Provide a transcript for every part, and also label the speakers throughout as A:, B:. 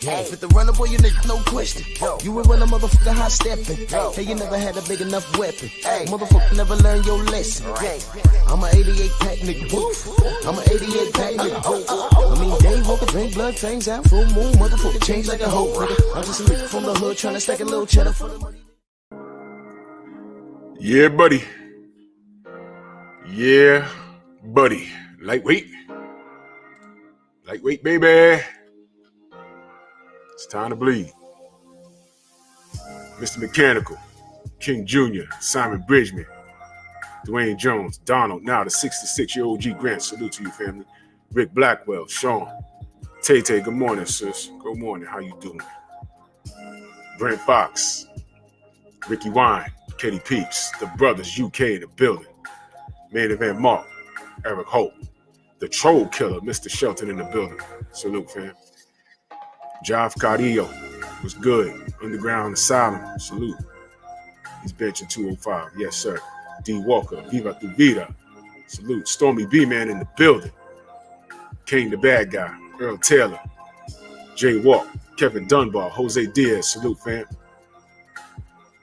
A: Fit the runner, boy, you nigga, no question. You will run a motherfucker hot stepping. Hey, you never had a big enough weapon. Motherfucker never learned your lesson. I'm a 88 pack nigga. I'm a 88 pack nigga. I mean, day walker, drink blood, fangs out, full moon, motherfucker change like a hoe. I'm just a nigga from the hood trying to stack a little cheddar for the money.
B: Yeah, buddy. Yeah, buddy. Lightweight. Lightweight, baby. It's time to bleed. Mr. Mechanical, King Jr., Simon Bridgman, Dwayne Jones, Donald, now the 66-year OG Grant. Salute to you, family. Rick Blackwell, Sean, Tay-Tay, good morning, sis. Good morning. How you doing? Brent Fox, Ricky Wine, Katie Peeps, the brothers UK in the building. Main event Mark, Eric Hope, the troll killer, Mr. Shelton in the building. Salute, fam. Joff Carrillo was good. Underground Asylum, salute. He's benching 205. Yes, sir. D. Walker, Viva Tu Vida. Salute. Stormy B-Man in the building. King the bad guy. Earl Taylor. Jay Walk. Kevin Dunbar. Jose Diaz. Salute, fam.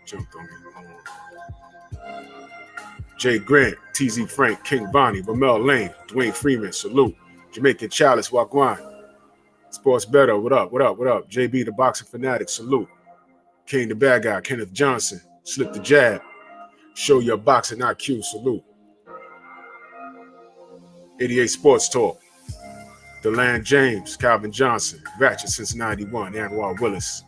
B: Jumped on me. Jay Grant. TZ Frank. King Bonnie. Ramel Lane. Dwayne Freeman. Salute. Jamaican Chalice. Wagwan. Sports Better. What up? What up? What up? JB the Boxing Fanatic. Salute. King the bad guy. Kenneth Johnson. Slip the jab. Show your boxing IQ. Salute. 88 Sports Talk. DeLand James. Calvin Johnson. Ratchet since 91. Anwar Willis.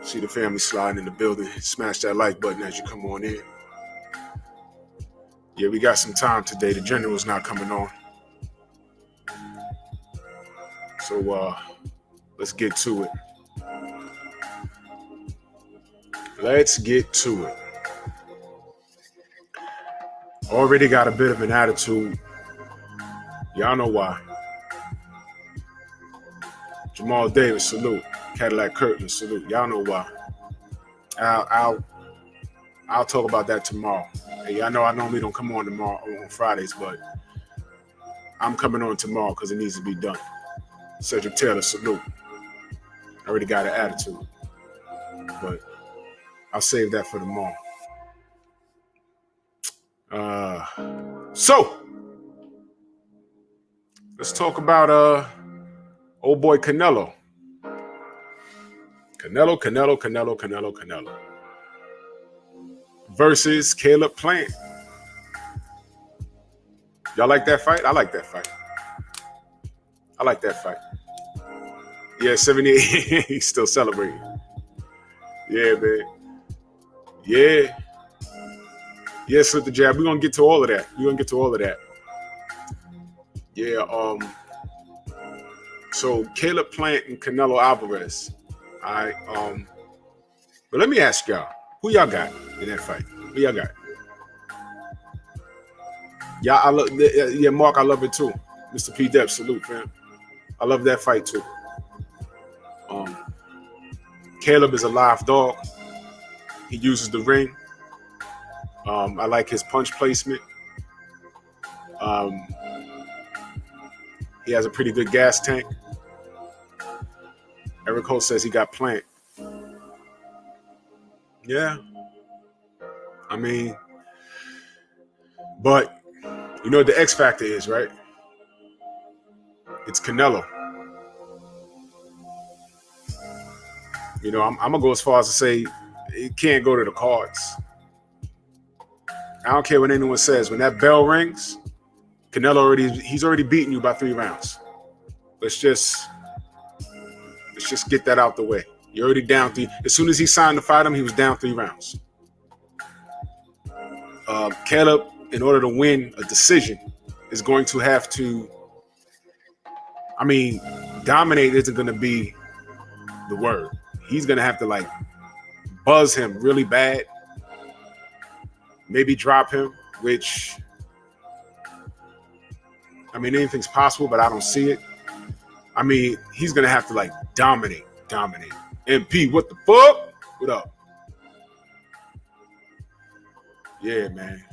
B: See the family sliding in the building. Smash that like button as you come on in. Yeah, we got some time today. The general's not coming on. So let's get to it. Let's get to it. Already got a bit of an attitude. Y'all know why. Jamal Davis, salute. Cadillac Kirtland, salute. Y'all know why. I'll talk about that tomorrow. Hey, y'all know I normally don't come on tomorrow on Fridays, but I'm coming on tomorrow because it needs to be done. Cedric Taylor, salute. I already got an attitude, but I'll save that for tomorrow. So let's talk about old boy Canelo. Canelo versus Caleb Plant. Y'all like that fight? I like that fight. Yeah, 78. He's still celebrating. Yeah, man. Yeah. Yeah, slip the jab. We're going to get to all of that. Yeah, so Caleb Plant and Canelo Alvarez. All right. But let me ask y'all, who y'all got in that fight? Who y'all got? Yeah, Mark, I love it too. Mr. P. Dep, salute, fam. I love that fight too. Caleb is a live dog. He uses the ring. I like his punch placement. He has a pretty good gas tank. Eric Holt says he got Plant. Yeah. I mean, but you know what the X factor is, right? It's Canelo. You know, I'm gonna go as far as to say it can't go to the cards. I don't care what anyone says. When that bell rings, Canelo he's already beaten you by 3 rounds. Let's just get that out the way. You're already down 3. As soon as he signed to fight him, he was down 3 rounds. Caleb, in order to win a decision, is going to have to, dominate isn't going to be the word. He's going to have to, buzz him really bad. Maybe drop him, which, anything's possible, but I don't see it. He's going to have to, dominate. MP, what the fuck? What up? Yeah, man.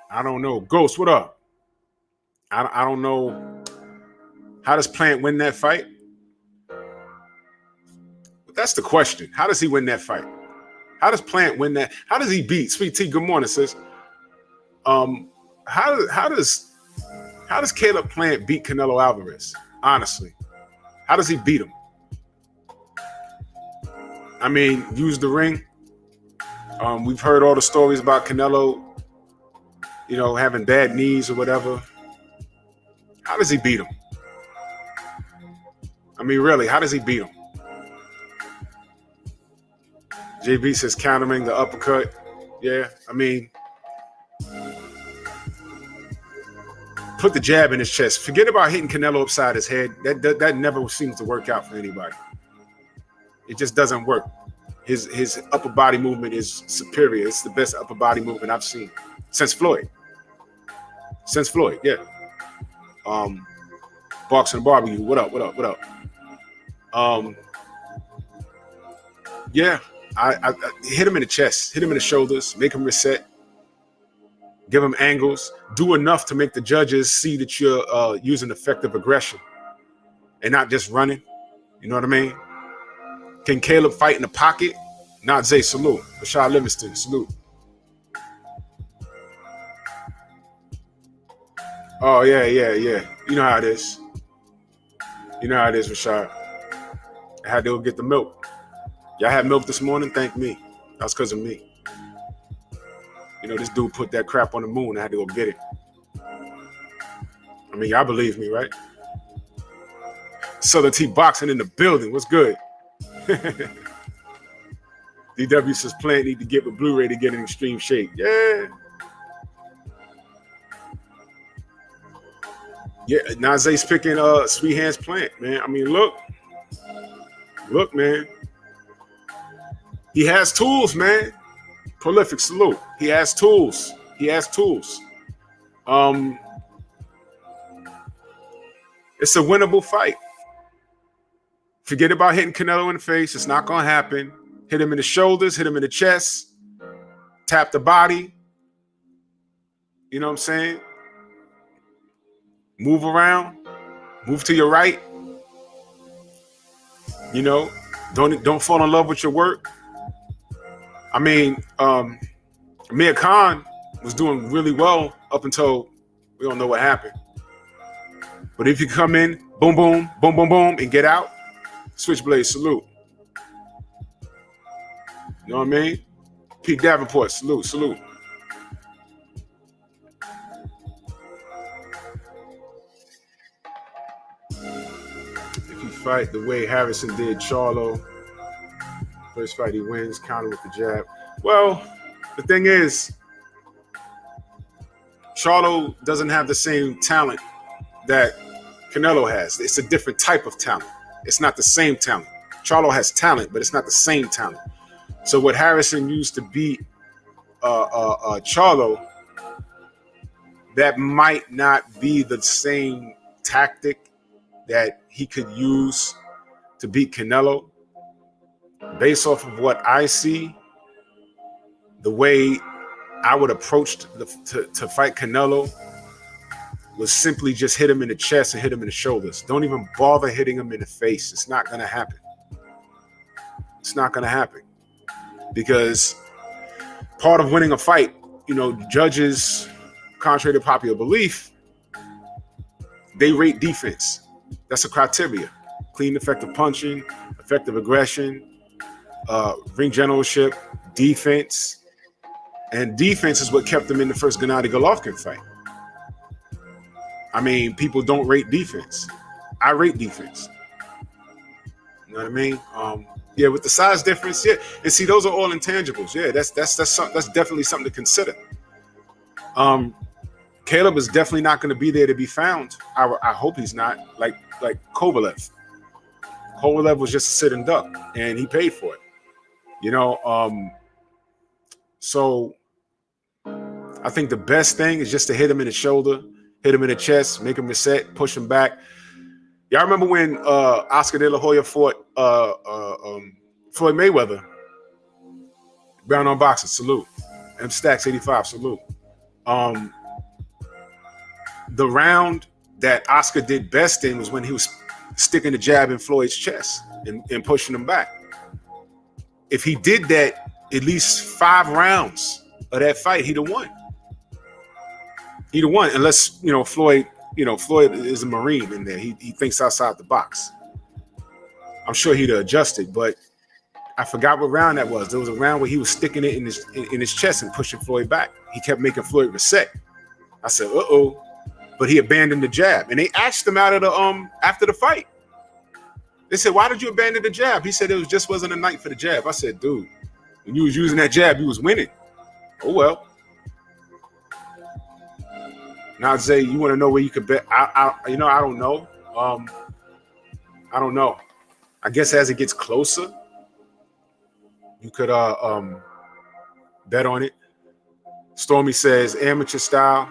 B: I don't know. Ghost, what up? I don't know. How does Plant win that fight? But that's the question. How does he win that fight? How does Plant win that? How does he beat Sweet T? Good morning, sis. How does Caleb Plant beat Canelo Alvarez? Honestly, how does he beat him? I mean, use the ring. We've heard all the stories about Canelo, you know, having bad knees or whatever. How does he beat him? I mean, really, how does he beat him? JB says countering the uppercut. Yeah, I mean, put the jab in his chest. Forget about hitting Canelo upside his head. That never seems to work out for anybody. It just doesn't work. His upper body movement is superior. It's the best upper body movement I've seen since Floyd. Since Floyd, yeah. Boxing Barbecue, what up? Yeah, I hit him in the chest, hit him in the shoulders, make him reset, give him angles, do enough to make the judges see that you're using effective aggression and not just running. You know what I mean? Can Caleb fight in the pocket? Not Zay, salute. Rashad Livingston, salute. Oh, yeah. You know how it is. You know how it is, Rashad. I had to go get the milk. Y'all had milk this morning? Thank me. That's because of me. You know, this dude put that crap on the moon. I had to go get it. I mean, y'all believe me, right? Southern T Boxing in the building. What's good? DW says Plant need to get with Blu-ray to get in extreme shape. Yeah. Yeah, Nazee's picking Sweet Hands Plant, man. I mean, look, man. He has tools, man. Prolific, salute. He has tools. It's a winnable fight. Forget about hitting Canelo in the face. It's not going to happen. Hit him in the shoulders, hit him in the chest, tap the body. You know what I'm saying? Move around, move to your right. You know, don't fall in love with your work. I mean, Amir Khan was doing really well up until we don't know what happened. But if you come in, boom, boom, boom, boom, boom, and get out, Switchblade, salute. You know what I mean? Pete Davenport, salute. If you fight the way Harrison did Charlo, first fight he wins, counter with the jab. Well, the thing is, Charlo doesn't have the same talent that Canelo has. It's a different type of talent. It's not the same talent. Charlo has talent, but it's not the same talent. So what Harrison used to beat Charlo, that might not be the same tactic that he could use to beat Canelo. Based off of what I see, the way I would approach to fight Canelo was simply just hit him in the chest and hit him in the shoulders. Don't even bother hitting him in the face. It's not going to happen. It's not going to happen. Because part of winning a fight, you know, judges, contrary to popular belief, they rate defense. That's a criteria. Clean, effective punching, effective aggression, ring generalship, defense. And defense is what kept him in the first Gennady Golovkin fight. I mean, people don't rate defense. I rate defense. You know what I mean? Yeah, with the size difference, yeah. And see, those are all intangibles. Yeah, that's definitely something to consider. Caleb is definitely not going to be there to be found. I hope he's not. Like Kovalev. Kovalev was just a sit and duck, and he paid for it. You know, so I think the best thing is just to hit him in the shoulder, hit him in the chest, make him reset, push him back. Y'all remember when Oscar De La Hoya fought Floyd Mayweather? Brown on boxing, salute. M Stacks 85, salute. The round that Oscar did best in was when he was sticking the jab in Floyd's chest and pushing him back. If he did that at least 5 rounds of that fight, he'd have won. He'd have won, unless, Floyd is a Marine in there. He thinks outside the box. I'm sure he'd have adjusted, but I forgot what round that was. There was a round where he was sticking it in his chest and pushing Floyd back. He kept making Floyd reset. I said, uh-oh. But he abandoned the jab. And they asked him out of the after the fight. They said, why did you abandon the jab? He said it just wasn't a night for the jab. I said, dude, when you was using that jab, you was winning. Oh, well. Now, Zay, you want to know where you could bet? I don't know. I don't know. I guess as it gets closer, you could bet on it. Stormy says, amateur style.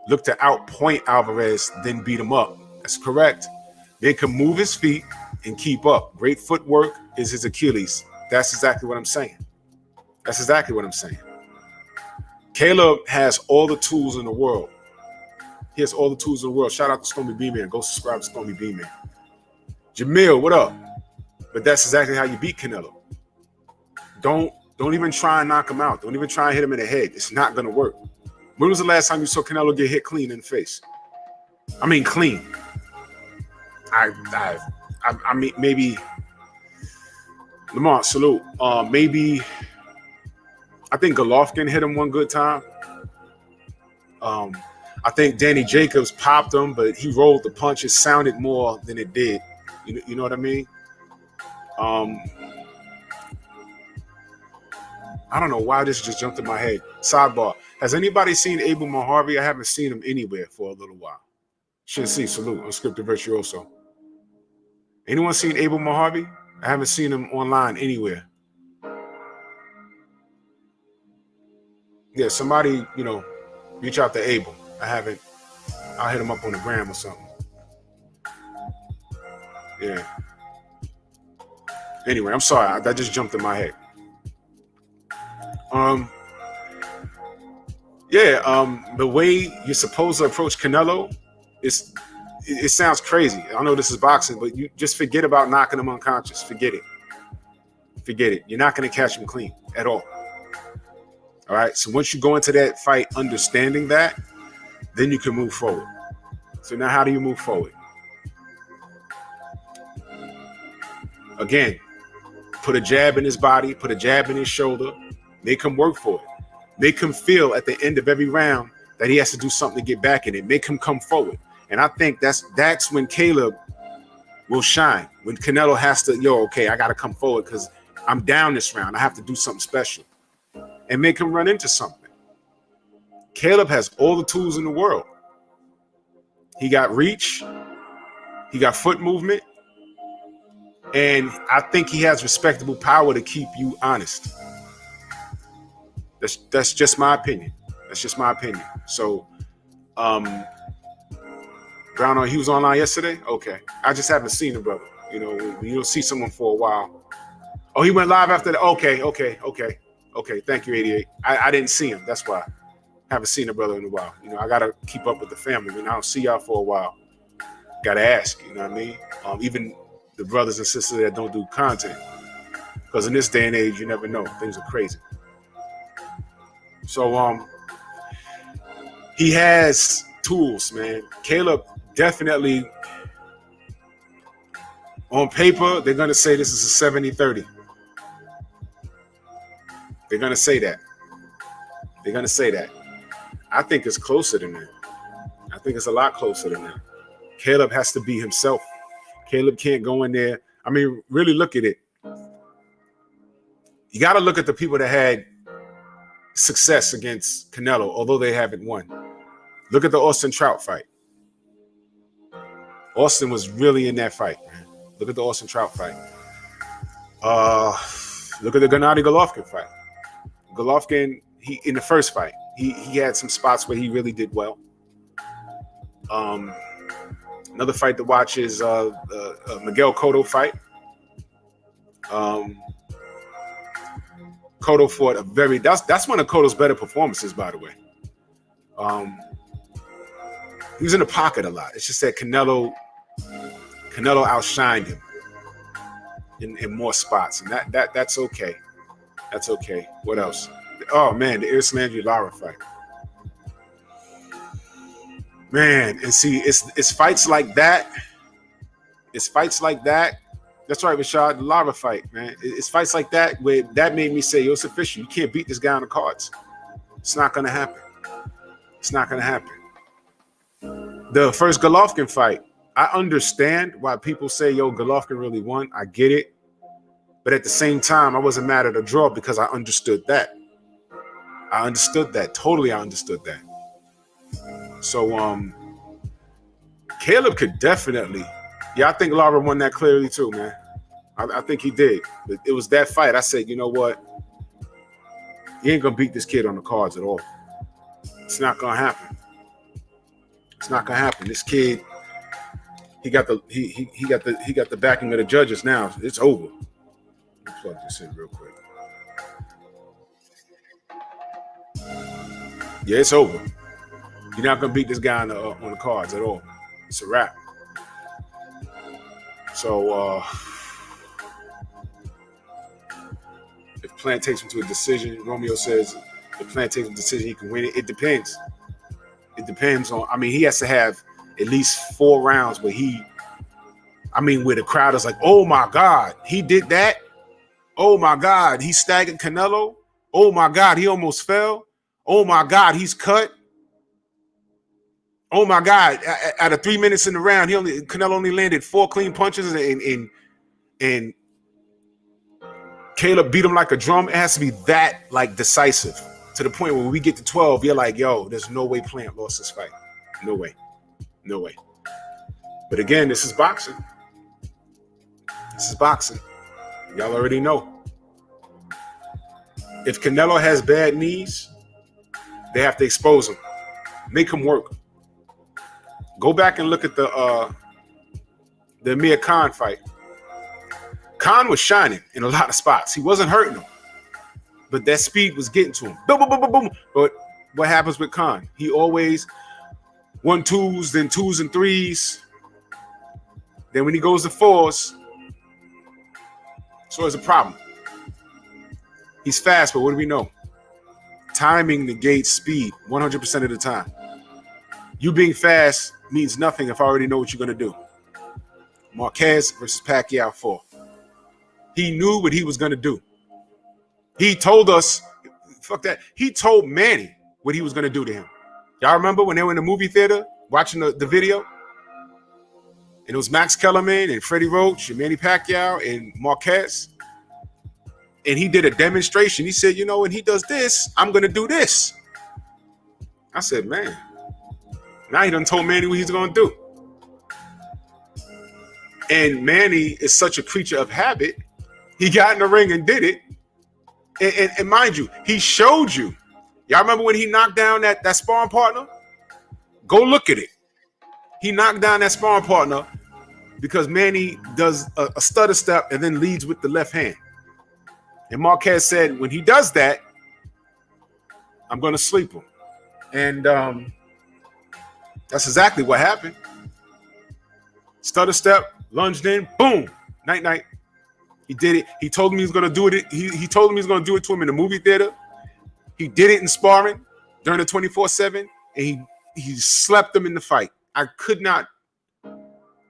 B: Look to outpoint Alvarez, then beat him up. That's correct. They can move his feet and keep up. Great footwork is his Achilles. That's exactly what I'm saying. That's exactly what I'm saying. Caleb has all the tools in the world. He has all the tools in the world. Shout out to Stormy B-Man. Go subscribe to Stormy B-Man. Jamil, what up? But that's exactly how you beat Canelo. Don't even try and knock him out. Don't even try and hit him in the head. It's not going to work. When was the last time you saw Canelo get hit clean in the face? I mean, clean. I mean, maybe Lamont, salute. Maybe I think Golovkin hit him one good time. I think Danny Jacobs popped him, but he rolled the punch. It sounded more than it did. You know what I mean? I don't know why this just jumped in my head. Sidebar. Has anybody seen Abel Maharvey? I haven't seen him anywhere for a little while. Should see. Salute. Unscripted Virtuoso. Anyone seen Abel Maharvey? I haven't seen him online anywhere. Yeah, somebody, reach out to Abel. I haven't. I'll hit him up on the gram or something. Yeah. Anyway, I'm sorry. That just jumped in my head. The way you're supposed to approach Canelo, it sounds crazy. I know this is boxing, but you just forget about knocking him unconscious. Forget it. Forget it. You're not going to catch him clean at all. All right. So once you go into that fight understanding that, then you can move forward. So now how do you move forward? Again, put a jab in his body, put a jab in his shoulder, make him work for it. Make him feel at the end of every round that he has to do something to get back in it. Make him come forward. And I think that's when Caleb will shine. When Canelo has to, okay, I got to come forward because I'm down this round. I have to do something special. And make him run into something. Caleb has all the tools in the world. He got reach. He got foot movement. And I think he has respectable power to keep you honest. That's just my opinion. That's just my opinion. So, Brown, he was online yesterday? Okay. I just haven't seen him, brother. When you don't see someone for a while. Oh, he went live after that? Okay. Thank you, 88. I didn't see him. That's why. I haven't seen a brother in a while. I got to keep up with the family. When I don't see y'all for a while, got to ask, you know what I mean? Even the brothers and sisters that don't do content. Because in this day and age, you never know. Things are crazy. So, he has tools, man. Caleb definitely, on paper, they're going to say this is a 70-30. They're going to say that. They're going to say that. I think it's closer than that. I think it's a lot closer than that. Caleb has to be himself. Caleb can't go in there. I mean, really look at it. You got to look at the people that had success against Canelo, although they haven't won. Look at the Austin Trout fight. Austin was really in that fight, man. Look at the Austin Trout fight. Look at the Gennady Golovkin fight. Golovkin, in the first fight, he had some spots where he really did well. Another fight to watch is Miguel Cotto fight. Cotto fought that's one of Cotto's better performances, by the way. He was in the pocket a lot. It's just that Canelo outshined him in more spots, and that's okay. That's okay. What else? Oh man, the Iris Lara fight. Man, and see, it's fights like that. It's fights like that. That's right, Rashad, the Lara fight, man. It's fights like that where that made me say, yo, it's official. You can't beat this guy on the cards. It's not gonna happen. It's not gonna happen. The first Golovkin fight, I understand why people say, yo, Golovkin really won. I get it. But at the same time, I wasn't mad at a draw because I understood that. I understood that. Totally, I understood that. So, Caleb could definitely, I think Lara won that clearly too, man. I think he did. But it was that fight. I said, you know what? You ain't gonna beat this kid on the cards at all. It's not gonna happen. It's not gonna happen. This kid, he got the backing of the judges now. It's over. Let me plug this in real quick. Yeah, it's over. You're not gonna beat this guy on the cards at all. It's a wrap. So if Plant takes him to a decision, Romeo says if Plant takes him to a decision, he can win it. It depends. It depends on. I mean, he has to have at least 4 rounds where where the crowd is like, oh my God, he did that. Oh my God, he staggered Canelo. Oh my God, he almost fell. Oh my God, he's cut. Oh my God, out of 3 minutes in the round, Canelo only landed 4 clean punches and Caleb beat him like a drum. It has to be that like decisive to the point where when we get to 12, you're like, yo, there's no way Plant lost this fight. No way. No way. But again, this is boxing. This is boxing. Y'all already know. If Canelo has bad knees, they have to expose him. Make him work. Go back and look at the Amir Khan fight. Khan was shining in a lot of spots. He wasn't hurting him. But that speed was getting to him. Boom, boom, boom, boom, boom. But what happens with Khan? He always 1-2s, then 2s and 3s. Then when he goes to 4s, so it's a problem. He's fast, but what do we know? Timing negates speed 100% of the time. You being fast means nothing if I already know what you're going to do. Marquez versus Pacquiao 4. He knew what he was going to do. He told us, fuck that. He told Manny what he was going to do to him. Y'all remember when they were in the movie theater watching the video? And it was Max Kellerman and Freddie Roach and Manny Pacquiao and Marquez. And he did a demonstration. He said, you know, when he does this, I'm going to do this. I said, man. Now he done told Manny what he's going to do. And Manny is such a creature of habit. He got in the ring and did it. And mind you, he showed you. Y'all remember when he knocked down that sparring partner? Go look at it. He knocked down that sparring partner because Manny does a stutter step and then leads with the left hand. And Marquez said, when he does that, I'm going to sleep him. And that's exactly what happened. Stutter step, lunged in, boom, night, night. He did it. He told him he was going to do it. He told him he was going to do it to him in the movie theater. He did it in sparring during the 24/7, and he slept him in the fight. I could not.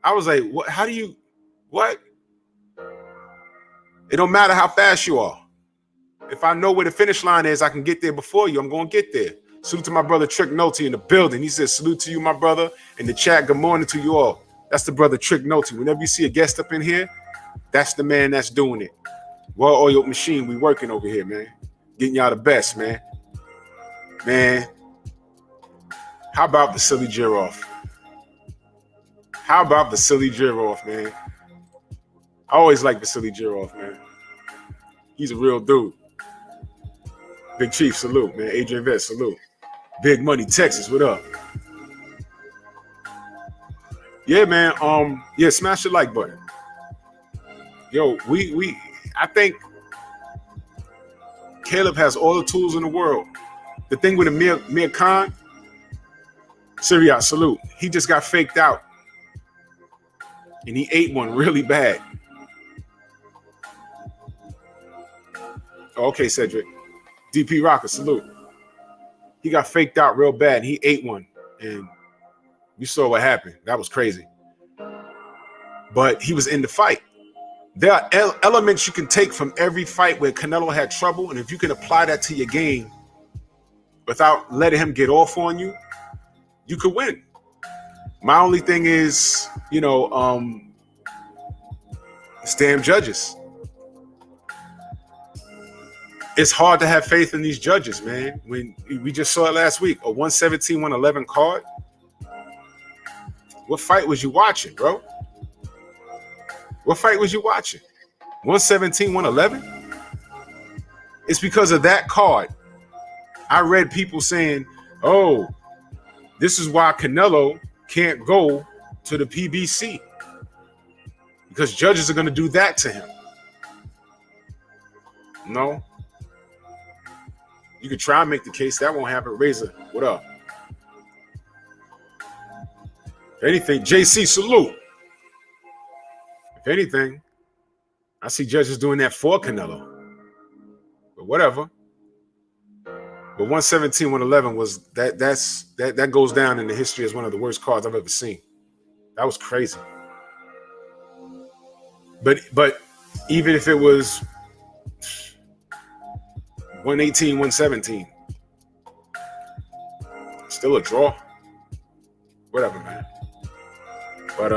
B: I was like, what? How do you? What? It don't matter how fast you are. If I know where the finish line is, I can get there before you. I'm going to get there. Salute to my brother Trick Nolte in the building. He says, salute to you, my brother. In the chat, good morning to you all. That's the brother Trick Nolte. Whenever you see a guest up in here, that's the man that's doing it. Well-oiled machine, we working over here, man. Getting y'all the best, man. Man, how about Vasily Jirov? How about Vasily Jirov, man? I always like Vasily Jirov, man. He's a real dude. Big Chief, salute, man. Adrian Vest, salute. Big Money, Texas, what up? Yeah, man. Yeah, smash the like button. Yo, I think Caleb has all the tools in the world. The thing with Amir Khan, Syriac, salute. He just got faked out. And he ate one really bad. Okay, Cedric. DP Rocker, salute. He got faked out real bad. He ate one. And you saw what happened. That was crazy. But he was in the fight. There are elements you can take from every fight where Canelo had trouble. And if you can apply that to your game without letting him get off on you, you could win. My only thing is, it's damn judges. It's hard to have faith in these judges, man. When we just saw it last week, a 117-111 card. What fight was you watching, bro? What fight was you watching? 117-111? It's because of that card. I read people saying, oh, this is why Canelo can't go to the PBC. Because judges are going to do that to him. No. You could try and make the case. That won't happen. Razor, what up? If anything, JC, salute. If anything, I see judges doing that for Canelo. But whatever. But 117-111 was that goes down in the history as one of the worst cards I've ever seen. That was crazy. But even if it was 118-117, still a draw. Whatever, man. But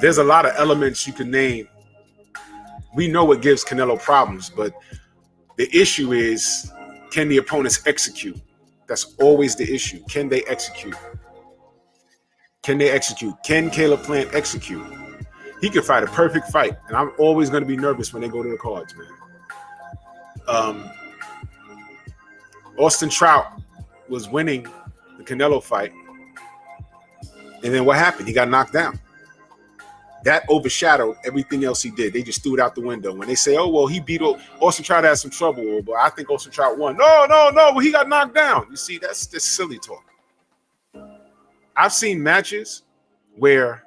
B: there's a lot of elements you can name. We know what gives Canelo problems, but the issue is, can the opponents execute? That's always the issue. Can they execute? Can they execute? Can Caleb Plant execute? He could fight a perfect fight, and I'm always going to be nervous when they go to the cards, man. Austin Trout was winning the Canelo fight, and then what happened? He got knocked down. That overshadowed everything else he did. They just threw it out the window. When they say, oh, well, he beat Austin Trout, had some trouble, but I think Austin Trout won. No, well, he got knocked down. You see, that's just silly talk. I've seen matches where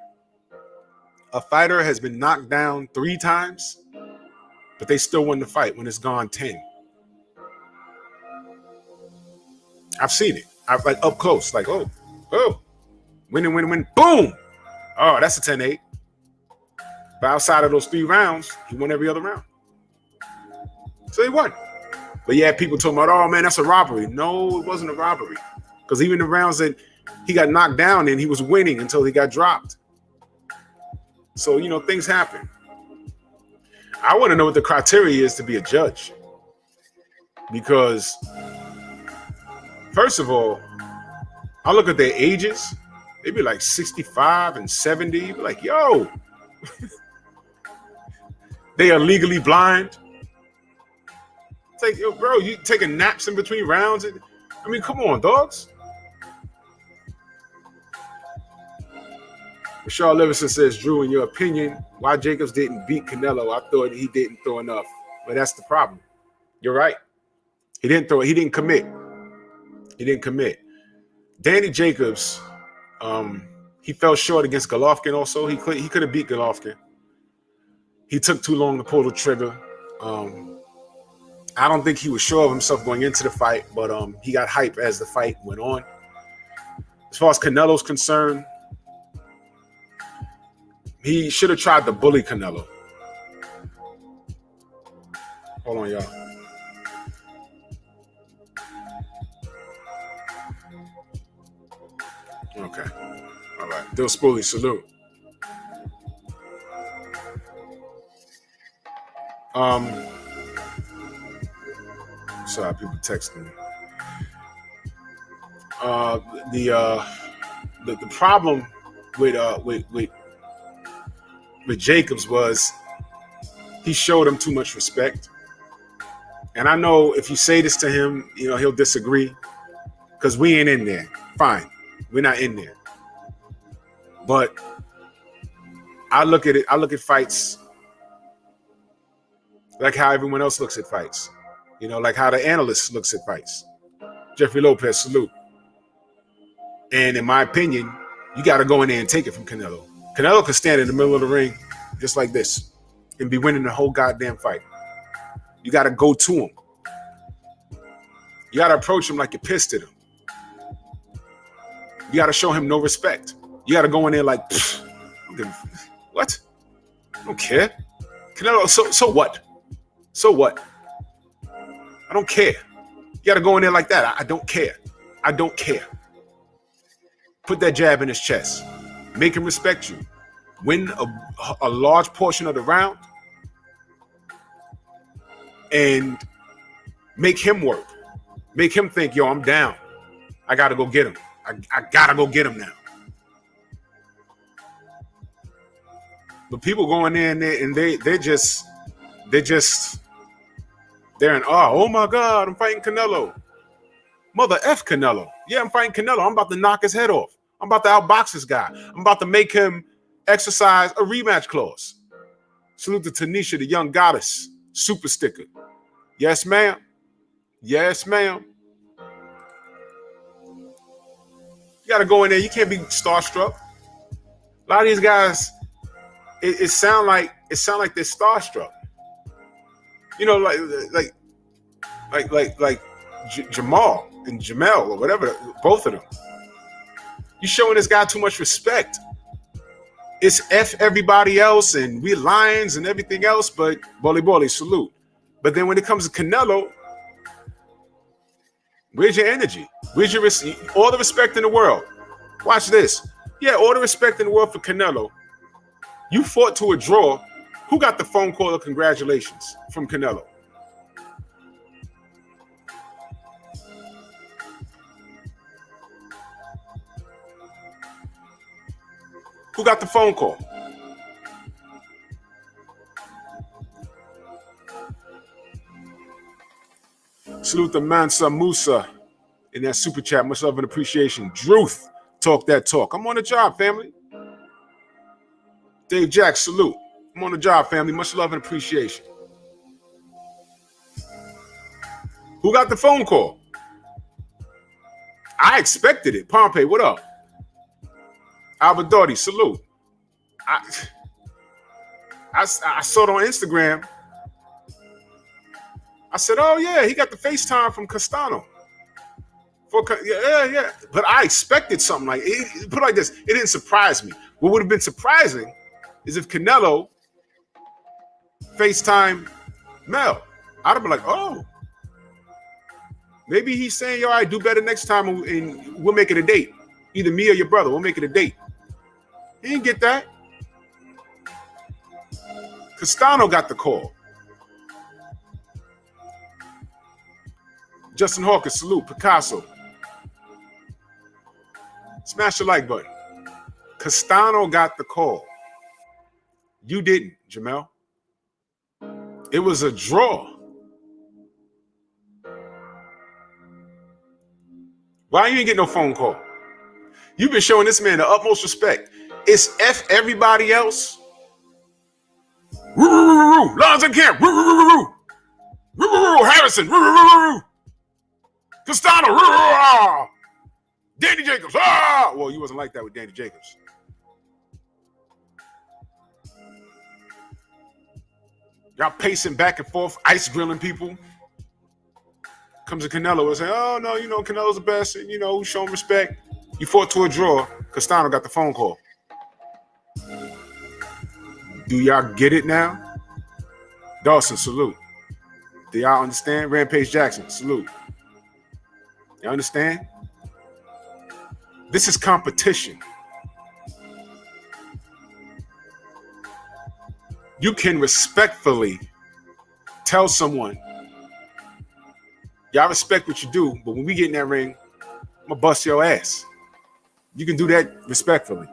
B: a fighter has been knocked down 3 times, but they still won the fight when it's gone 10. I've seen it. I've like up close, like, oh, win, boom. Oh, that's a 10-8. But outside of those 3 rounds, he won every other round. So he won. But yeah, people talking about, oh man, that's a robbery. No, it wasn't a robbery. Because even the rounds that he got knocked down in, he was winning until he got dropped. So, things happen. I want to know what the criteria is to be a judge. Because, first of all, I look at their ages. They be like 65 and 70. Be like, yo. They are legally blind. It's like, yo, bro, you taking naps in between rounds? I mean, come on, dogs. Michelle Livingston says, Drew, in your opinion, why Jacobs didn't beat Canelo? I thought he didn't throw enough. But that's the problem. You're right. He didn't throw it. He didn't commit. Danny Jacobs, he fell short against Golovkin also. He could have beat Golovkin. He took too long to pull the trigger. I don't think he was sure of himself going into the fight, but he got hype as the fight went on. As far as Canelo's concerned, he should have tried to bully Canelo. Hold on, y'all. Okay. All right. Dill Spoolie, salute. Sorry, people texting me. The problem with Jacobs was he showed him too much respect. And I know if you say this to him, he'll disagree because we ain't in there. Fine. We're not in there. But I look at fights like how everyone else looks at fights. Like how the analyst looks at fights. Jeffrey Lopez, salute. And in my opinion, you got to go in there and take it from Canelo. Canelo can stand in the middle of the ring just like this and be winning the whole goddamn fight. You got to go to him. You got to approach him like you're pissed at him. You got to show him no respect. You got to go in there like, what? I don't care. Canelo, so what? So what? I don't care. You got to go in there like that. I don't care. I don't care. Put that jab in his chest. Make him respect you. Win a large portion of the round. And make him work. Make him think, yo, I'm down. I got to go get him. I got to go get him now. But people going in there and they're in awe. Oh my God, I'm fighting Canelo. Mother F Canelo. Yeah, I'm fighting Canelo. I'm about to knock his head off. I'm about to outbox this guy. I'm about to make him exercise a rematch clause. Salute to Tanisha, the young goddess. Super sticker. Yes, ma'am. Yes, ma'am. You got to go in there. You can't be starstruck. A lot of these guys, it sound like they're starstruck. You know, like Jamal and Jamel or whatever, both of them. You're showing this guy too much respect. It's F everybody else and we're lions and everything else, but Boli, salute. But then when it comes to Canelo, where's your energy? Where's your all the respect in the world? Watch this. Yeah, all the respect in the world for Canelo. You fought to a draw. Who got the phone call of congratulations from Canelo? Who got the phone call? Salute to Mansa Musa in that super chat. Much love and appreciation. Druth, talk that talk. I'm on the job, family. Dave Jack, salute. I'm on the job, family. Much love and appreciation. Who got the phone call? I expected it. Pompey, what up? Albert salute. I saw it on Instagram. I said, oh, yeah, he got the FaceTime from Castano. Yeah. But I expected something like it. Put it like this. It didn't surprise me. What would have been surprising is if Canelo FaceTime Mel. I'd have been like, oh. Maybe he's saying, yo, I do better next time and we'll make it a date. Either me or your brother. We'll make it a date. He didn't get that. Castano got the call. Justin Hawkins, salute. Picasso. Smash the like button. Castano got the call. You didn't, Jamel. It was a draw. Why you ain't get no phone call? You've been showing this man the utmost respect. It's F everybody else. Lawrence and Camp. Harrison. Castano. Danny Jacobs. Well, you wasn't like that with Danny Jacobs. Y'all pacing back and forth, ice grilling people. Comes to Canelo and say, oh, no, you know, Canelo's the best. And, you know, show him respect. You fought to a draw. Castano got the phone call. Do y'all get it now? Dawson, salute. Do y'all understand? Rampage Jackson, salute. You understand? This is competition. You can respectfully tell someone, y'all respect what you do, but when we get in that ring, I'm gonna bust your ass. You can do that respectfully.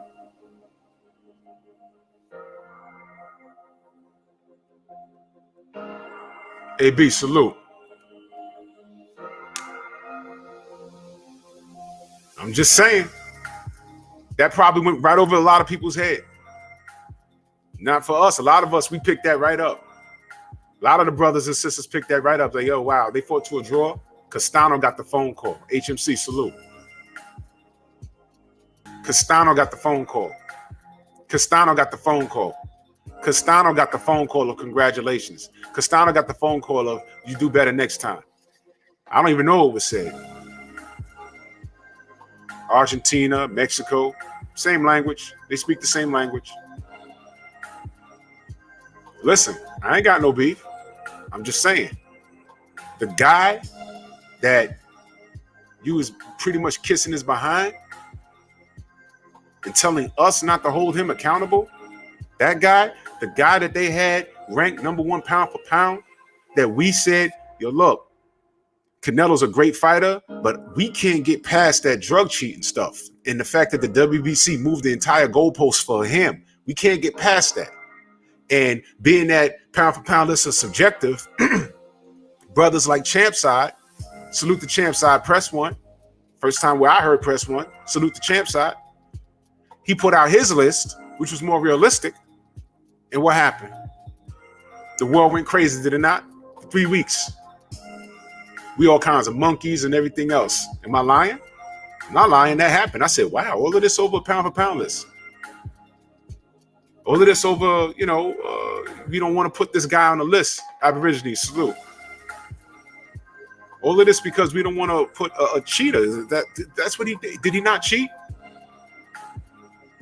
B: AB, salute. I'm just saying, that probably went right over a lot of people's head. Not for us. A lot of us, we picked that right up. A lot of the brothers and sisters picked that right up. Like, yo, wow, they fought to a draw. Castano got the phone call. HMC, salute. Castano got the phone call. Castano got the phone call. Castano got the phone call of congratulations. Castano got the phone call of you do better next time. I don't even know what was said. Argentina, Mexico, same language. They speak the same language. Listen, I ain't got no beef. I'm just saying. The guy that you was pretty much kissing his behind and telling us not to hold him accountable, that guy, the guy that they had ranked #1 pound for pound, that we said, yo, look, Canelo's a great fighter, but we can't get past that drug cheating stuff. And the fact that the WBC moved the entire goalpost for him, we can't get past that. And being that pound for pound list is subjective, brothers like Champside, salute the Champside Press One. First time where I heard Press One, salute the Champside. He put out his list, which was more realistic. And what happened? The world went crazy, did it not? For 3 weeks. We all kinds of monkeys and everything else. Am I lying? I'm not lying. That happened. I said, wow, all of this over a pound for pound list. All of this over, we don't want to put this guy on the list. Aborigines, salute. All of this because we don't want to put a cheater. That's what he did. Did he not cheat?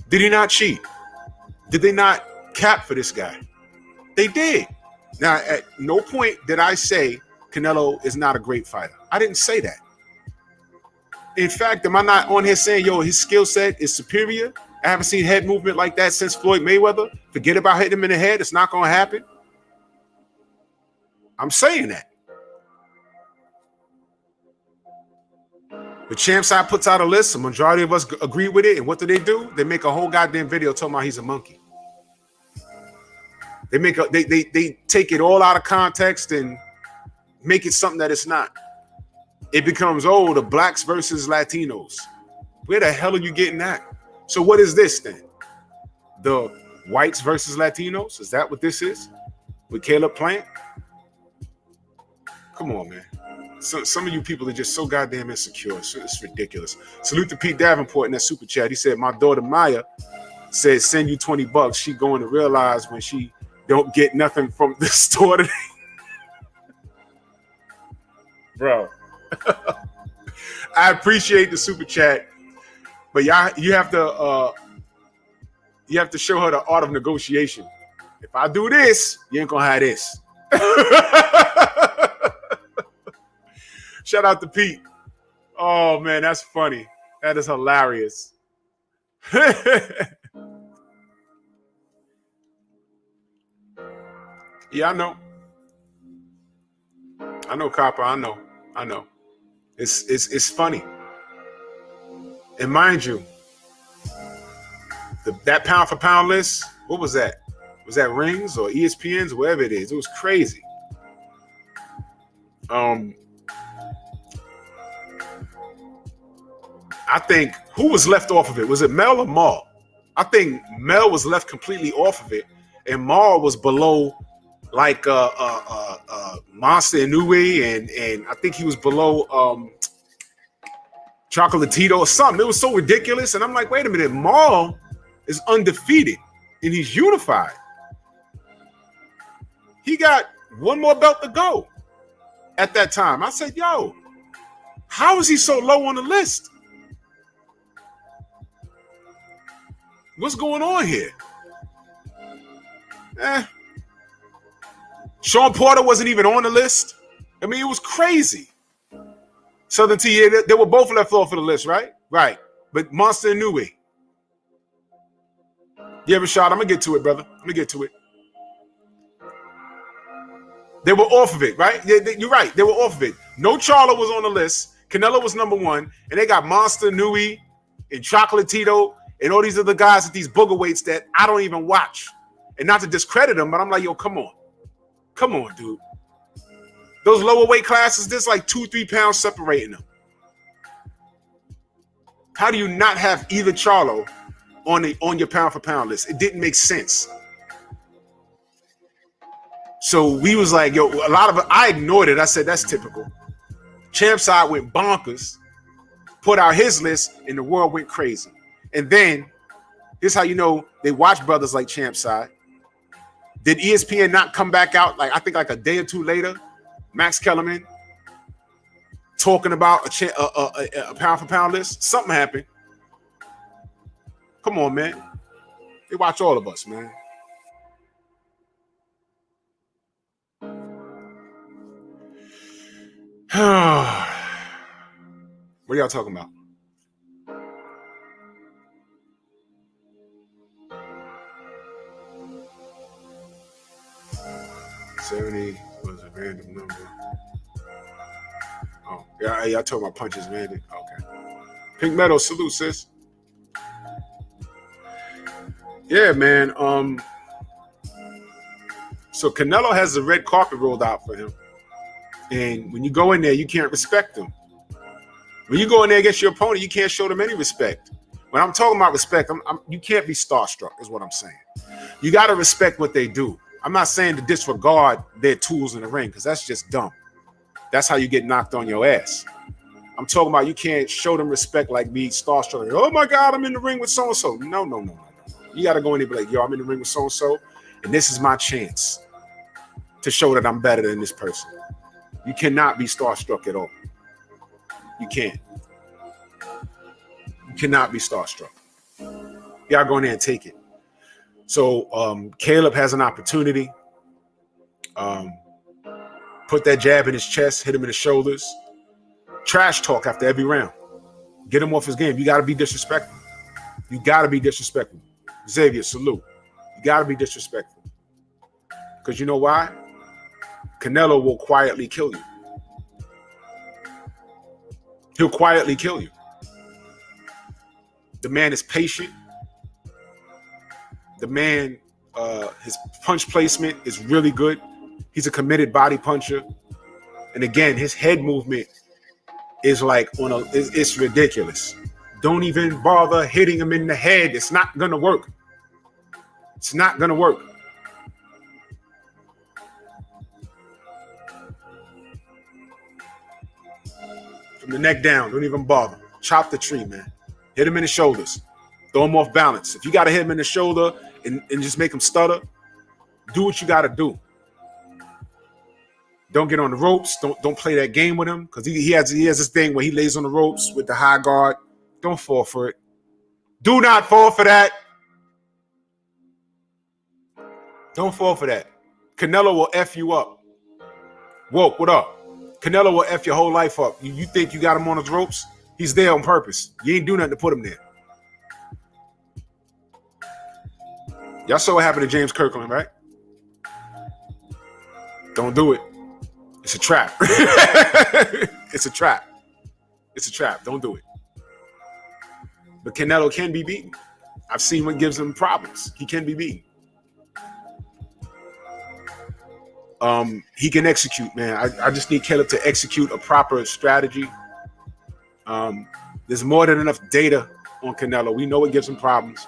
B: Did he not cheat? Did they not cap for this guy? They did. Now, at no point did I say Canelo is not a great fighter. I didn't say that. In fact, am I not on here saying, yo, his skill set is superior? I haven't seen head movement like that since Floyd Mayweather. Forget about hitting him in the head. It's not going to happen. I'm saying that. The Champ Side puts out a list. The majority of us agree with it. And what do? They make a whole goddamn video talking about he's a monkey. They take it all out of context and make it something that it's not. It becomes, the blacks versus Latinos. Where the hell are you getting that? So what is this then? The whites versus Latinos? Is that what this is? With Caleb Plant? Come on, man. So, some of you people are just so goddamn insecure. It's ridiculous. Salute to Pete Davenport in that super chat. He said, my daughter Maya said, send you $20. She going to realize when she don't get nothing from the store today. Bro. I appreciate the super chat, but you have to show her the art of negotiation. If I do this, you ain't gonna have this. Shout out to Pete. Oh man, that's funny. That is hilarious. Yeah, I know. I know, Copper. I know. It's funny. And mind you, that pound for pound list, what was that? Was that Rings or ESPN's, whatever it is? It was crazy. I think who was left off of it? Was it Mel or Maul? I think Mel was left completely off of it, and Maul was below like Monster Inouye, and I think he was below Chocolatito or something. It was so ridiculous, and I'm like, wait a minute, Maul is undefeated and he's unified. He got one more belt to go at that time. I said, yo, how is he so low on the list? What's going on here? Sean Porter wasn't even on the list. I mean, it was crazy. Southern T, they were both left off of the list, right? Right. But Monster Inouye. You have a shot? I'm going to get to it, brother. I'm going to get to it. They were off of it, right? You're right. They were off of it. No Charlo was on the list. Canelo was #1. And they got Monster Inouye and Chocolatito and all these other guys at these booger weights that I don't even watch. And not to discredit them, but I'm like, yo, come on. Come on, dude. Those lower weight classes, there's like 2-3 pounds separating them. How do you not have either Charlo on your pound for pound list? It didn't make sense. So we was like, yo, a lot of it, I ignored it. I said, that's typical. Champ Side went bonkers, put out his list, and the world went crazy. And then here's how you know they watch brothers like Champside. Did ESPN not come back out I think a day or two later? Max Kellerman talking about a pound for pound list. Something happened. Come on, man. They watch all of us, man. What are y'all talking about? $70 was a random number. Oh, yeah, y'all talking about punches random. Okay. Pink Meadow, salute, sis. Yeah, man. So Canelo has the red carpet rolled out for him. And when you go in there, you can't respect them. When you go in there against your opponent, you can't show them any respect. When I'm talking about respect, you can't be starstruck, is what I'm saying. You got to respect what they do. I'm not saying to disregard their tools in the ring, because that's just dumb. That's how you get knocked on your ass. I'm talking about you can't show them respect like be starstruck. Oh my God, I'm in the ring with so-and-so. No. You got to go in there and be like, yo, I'm in the ring with so-and-so, and this is my chance to show that I'm better than this person. You cannot be starstruck at all. You can't. You cannot be starstruck. You got to go in there and take it. So Caleb has an opportunity. Put that jab in his chest, hit him in the shoulders. Trash talk after every round. Get him off his game. You got to be disrespectful. You got to be disrespectful. Xavier, salute. You got to be disrespectful. Because you know why? Canelo will quietly kill you. He'll quietly kill you. The man is patient. The man, his punch placement is really good. He's a committed body puncher. And again, his head movement is it's ridiculous. Don't even bother hitting him in the head. It's not going to work. It's not going to work. From the neck down, don't even bother. Chop the tree, man. Hit him in the shoulders. Throw him off balance. If you got to hit him in the shoulder and just make him stutter, do what you got to do. Don't get on the ropes. Don't play that game with him, because he has this thing where he lays on the ropes with the high guard. Don't fall for it. Do not fall for that. Don't fall for that. Canelo will F you up. Woke, what up? Canelo will F your whole life up. You think you got him on his ropes? He's there on purpose. You ain't do nothing to put him there. Y'all saw what happened to James Kirkland, right? Don't do it. It's a trap. It's a trap. It's a trap. Don't do it. But Canelo can be beaten. I've seen what gives him problems. He can be beaten. He can execute, man. I just need Caleb to execute a proper strategy. There's more than enough data on Canelo. We know what gives him problems.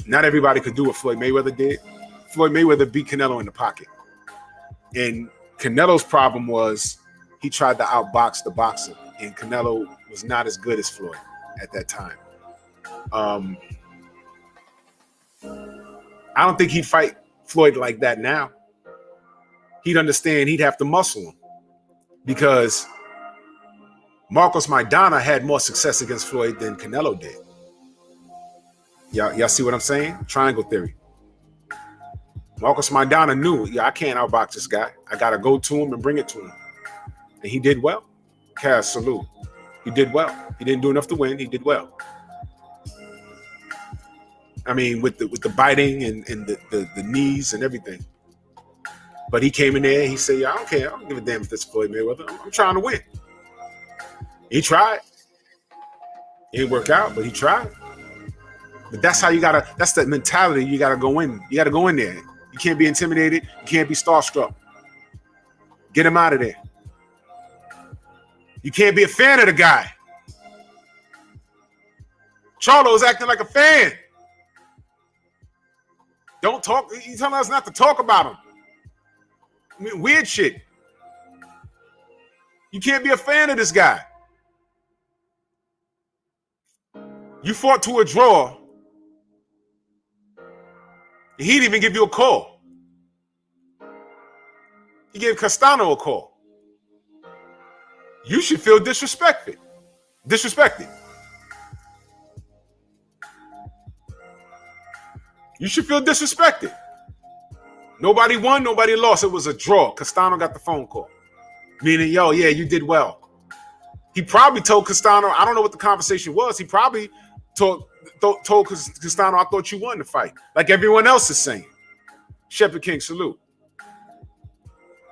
B: Not everybody could do what Floyd Mayweather did. Floyd Mayweather beat Canelo in the pocket. And Canelo's problem was he tried to outbox the boxer, and Canelo was not as good as Floyd at that time. I don't think he'd fight Floyd like that now. He'd understand he'd have to muscle him, because Marcos Maidana had more success against Floyd than Canelo did. Y'all see what I'm saying? Triangle theory. Marcos Maidana knew, I can't outbox this guy. I got to go to him and bring it to him. And he did well. Cass, salute. He did well. He didn't do enough to win. He did well. I mean, with the biting and the knees and everything. But he came in there and he said, I don't care. I don't give a damn if this is Floyd Mayweather. I'm trying to win. He tried. It didn't work out, but he tried. But that's how that's the mentality you gotta go in. You gotta go in there. You can't be intimidated. You can't be starstruck. Get him out of there. You can't be a fan of the guy. Charlo's acting like a fan. Don't talk. He's telling us not to talk about him. I mean, weird shit. You can't be a fan of this guy. You fought to a draw. He didn't even give you a call. He gave Castano a call. You should feel disrespected. You should feel disrespected. Nobody won, nobody lost. It was a draw. Castano got the phone call. Meaning, yo, yeah, you did well. He probably told Castano, I don't know what the conversation was. He probably told Castano, I thought you won the fight. Like everyone else is saying. Shepherd King, salute.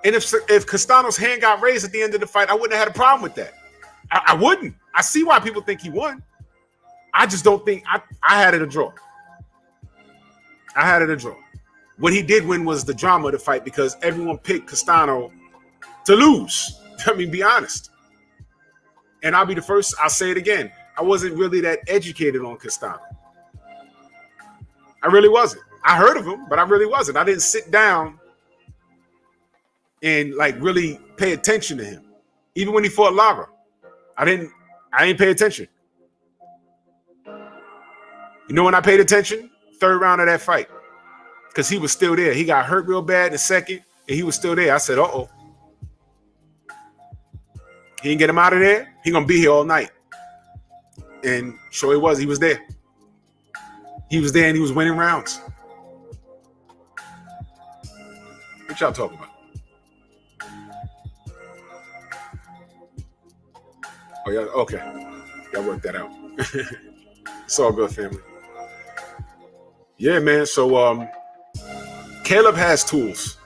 B: And if Castano's hand got raised at the end of the fight, I wouldn't have had a problem with that. I wouldn't. I see why people think he won. I just don't think I had it a draw. I had it a draw. What he did win was the drama of the fight because everyone picked Castano to lose. I mean, be honest. And I'll be the first, I'll say it again. I wasn't really that educated on Castano. I really wasn't. I heard of him, but I really wasn't. I didn't sit down and like really pay attention to him. Even when he fought Lara, I didn't pay attention. You know when I paid attention? Third round of that fight. Because he was still there. He got hurt real bad in the second, and he was still there. I said, uh-oh. He didn't get him out of there. He gonna be here all night. And sure he was. He was there. He was there and he was winning rounds. What y'all talking about? Oh, yeah, okay. Y'all work that out. It's all good, family. Yeah, man. So Caleb has tools.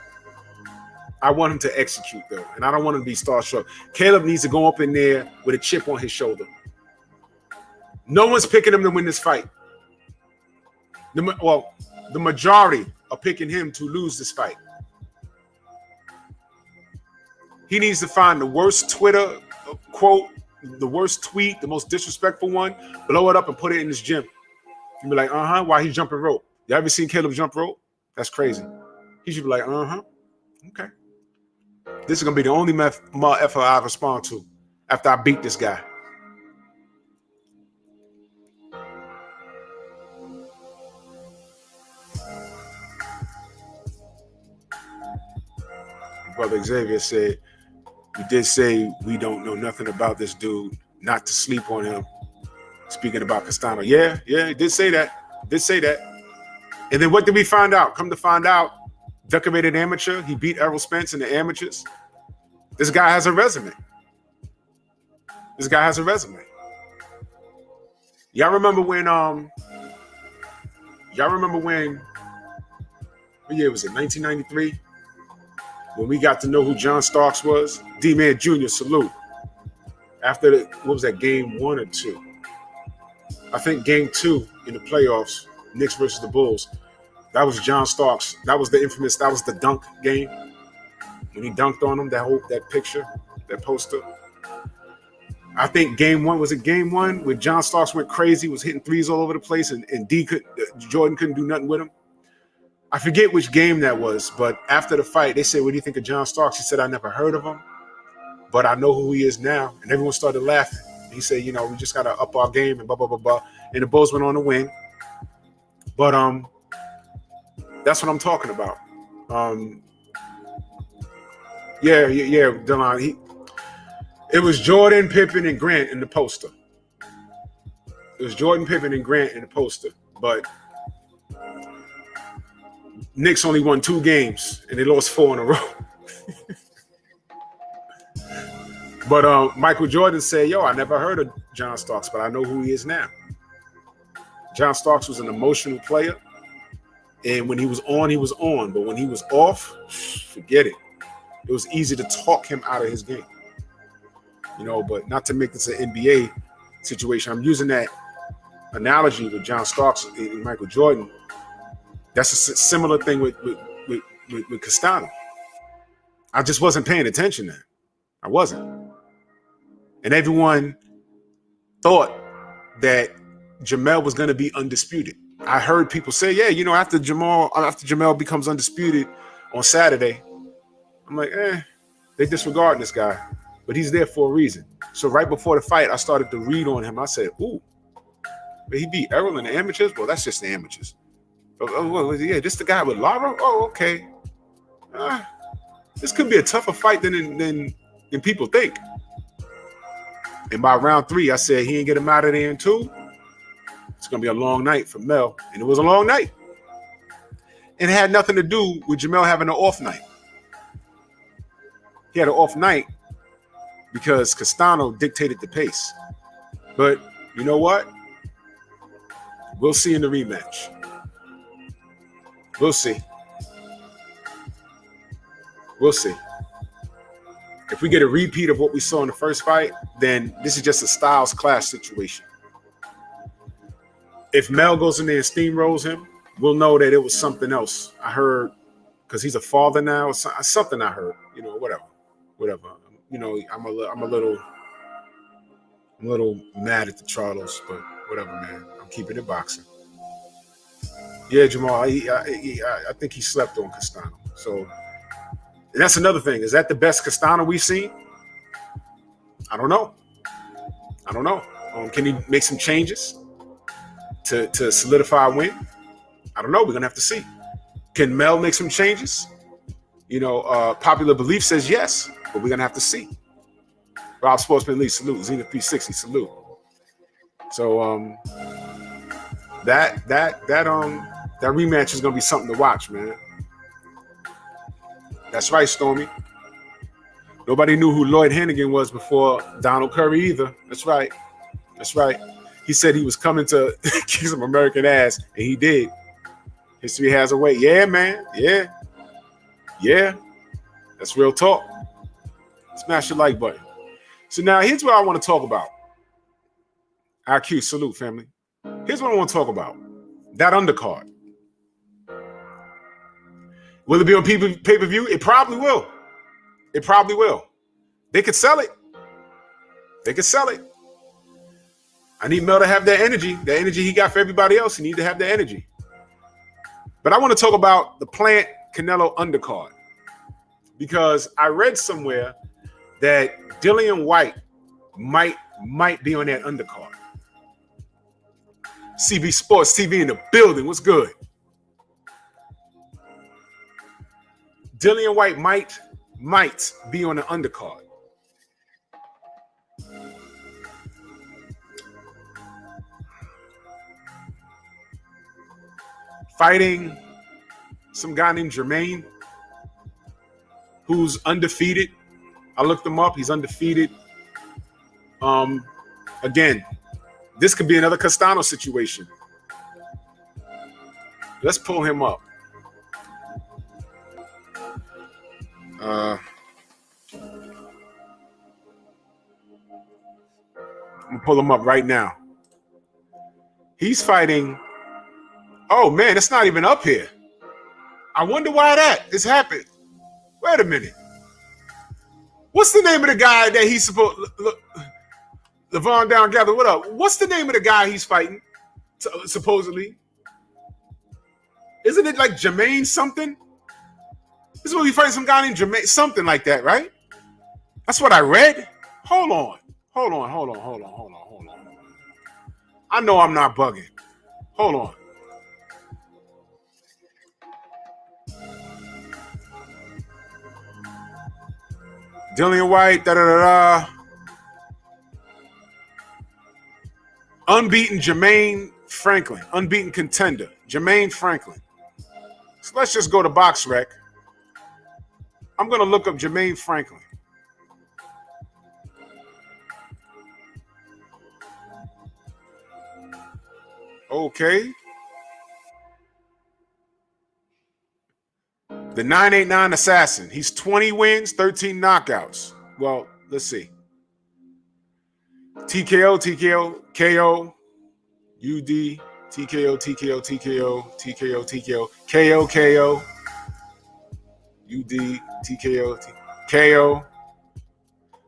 B: I want him to execute, though, and I don't want him to be starstruck. Caleb needs to go up in there with a chip on his shoulder. No one's picking him to win this fight. The majority are picking him to lose this fight. He needs to find the worst Twitter quote, the worst tweet, the most disrespectful one, blow it up and put it in his gym. You'll be like, why he jumping rope? You ever seen Caleb jump rope? That's crazy. He should be like, okay. This is going to be the only effort I respond to after I beat this guy. Brother Xavier said, you did say we don't know nothing about this dude, not to sleep on him. Speaking about Castano. Yeah, he did say that. And then what did we find out? Come to find out, decorated amateur. He beat Errol Spence in the amateurs. This guy has a resume. Y'all remember when what year was it? 1993? When we got to know who John Starks was? D-Man Jr., salute. After what was that, game 1 or 2? I think game 2 in the playoffs, Knicks versus the Bulls. That was John Starks. That was the dunk game. When he dunked on him, that picture, that poster. I think game 1, was it game 1 where John Starks went crazy, was hitting threes all over the place, and Jordan couldn't do nothing with him? I forget which game that was, but after the fight, they said, what do you think of John Starks? He said, I never heard of him, but I know who he is now. And everyone started laughing. He said, we just got to up our game and blah, blah, blah, blah. And the Bulls went on to win. But that's what I'm talking about. Dillian. It was Jordan, Pippen, and Grant in the poster. But Knicks only won 2 games, and they lost 4 in a row. But Michael Jordan said, I never heard of John Starks, but I know who he is now. John Starks was an emotional player, and when he was on, he was on. But when he was off, forget it. It was easy to talk him out of his game. But not to make this an NBA situation. I'm using that analogy with John Starks and Michael Jordan. That's a similar thing with Castano. I just wasn't paying attention then. I wasn't. And everyone thought that Jamel was going to be undisputed. I heard people say, after Jamel becomes undisputed on Saturday, I'm like, they disregard this guy. But he's there for a reason. So right before the fight, I started to read on him. I said, ooh, But he beat Errol in the amateurs? Well, that's just the amateurs. Yeah, just the guy with Lara? Oh, okay. This could be a tougher fight than people think. And by round 3, I said he ain't get him out of there in 2. It's going to be a long night for Mel. And it was a long night. And it had nothing to do with Jamel having an off night. He had an off night because Castano dictated the pace. But you know what? We'll see in the rematch. We'll see. We'll see. If we get a repeat of what we saw in the first fight, then this is just a styles clash situation. If Mel goes in there and steamrolls him, we'll know that it was something else. I heard, because he's a father now, something I heard, whatever. I'm a little mad at the Charlos, but whatever, man. I'm keeping it boxing. Yeah, Jamal, I think he slept on Castano. So, and that's another thing. Is that the best Castano we've seen? I don't know. Can he make some changes to solidify a win? I don't know. We're going to have to see. Can Mel make some changes? Popular belief says yes, but we're going to have to see. Rob Sportsman Lee, salute. Xena 360, salute. So that rematch is going to be something to watch, man. That's right, Stormy. Nobody knew who Lloyd Hannigan was before Donald Curry either. That's right. He said he was coming to kick some American ass, and he did. History has a way. Yeah, man. Yeah. That's real talk. Smash the like button. So now here's what I want to talk about. IQ, salute, family. Here's what I want to talk about. That undercard. Will it be on pay-per-view? It probably will. They could sell it. I need Mel to have that energy. The energy he got for everybody else. He needs to have that energy. But I want to talk about the Plant Canelo undercard. Because I read somewhere that Dillian Whyte might be on that undercard. CB Sports TV in the building. What's good? Dillian Whyte might be on the undercard. Fighting some guy named Jermaine, who's undefeated. I looked him up. He's undefeated. Again, this could be another Castano situation. Let's pull him up. I'm gonna pull him up right now. He's fighting. Oh man, it's not even up here. I wonder why this happened. Wait a minute. What's the name of the guy that he's supposed? Levon Down Gather, what up? What's the name of the guy he's fighting? Supposedly, isn't it like Jermaine something? This is what we fighting some guy named Jermaine, something like that, right? That's what I read. Hold on. I know I'm not bugging. Hold on. Dillian Whyte, Unbeaten Jermaine Franklin. Unbeaten contender. Jermaine Franklin. So let's just go to BoxRec. I'm going to look up Jermaine Franklin. Okay. The 989 Assassin. He's 20 wins, 13 knockouts. Well, let's see. TKO, KO, UD, TKO, KO, UD, TKO, KO.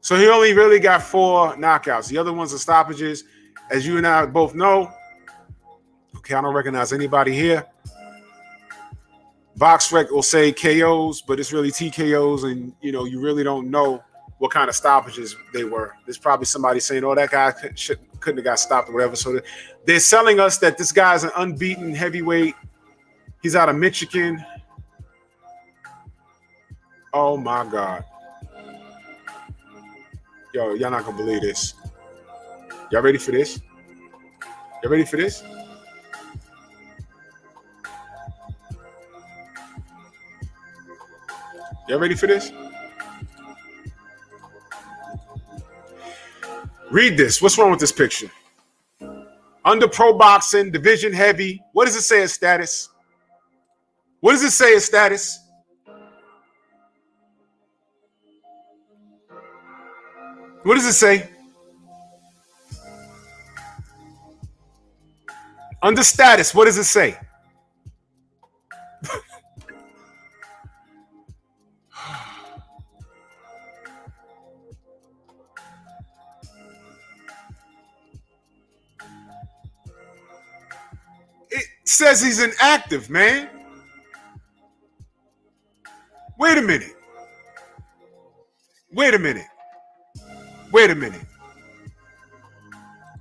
B: So he only really got 4 knockouts. The other ones are stoppages. As you and I both know, okay, I don't recognize anybody here. BoxRec will say KOs, but it's really TKOs, and you really don't know what kind of stoppages they were. There's probably somebody saying, oh, that guy couldn't have got stopped or whatever. So they're selling us that this guy's an unbeaten heavyweight. He's out of Michigan. Oh, my God. Yo, y'all not going to believe this. Y'all ready for this? Y'all ready for this? Y'all ready for this? Read this. What's wrong with this picture? Under pro boxing, division heavy. What does it say as status? What does it say as status? What does it say? Under status, what does it say? It says he's inactive, man. Wait a minute. Wait a minute. Wait a minute.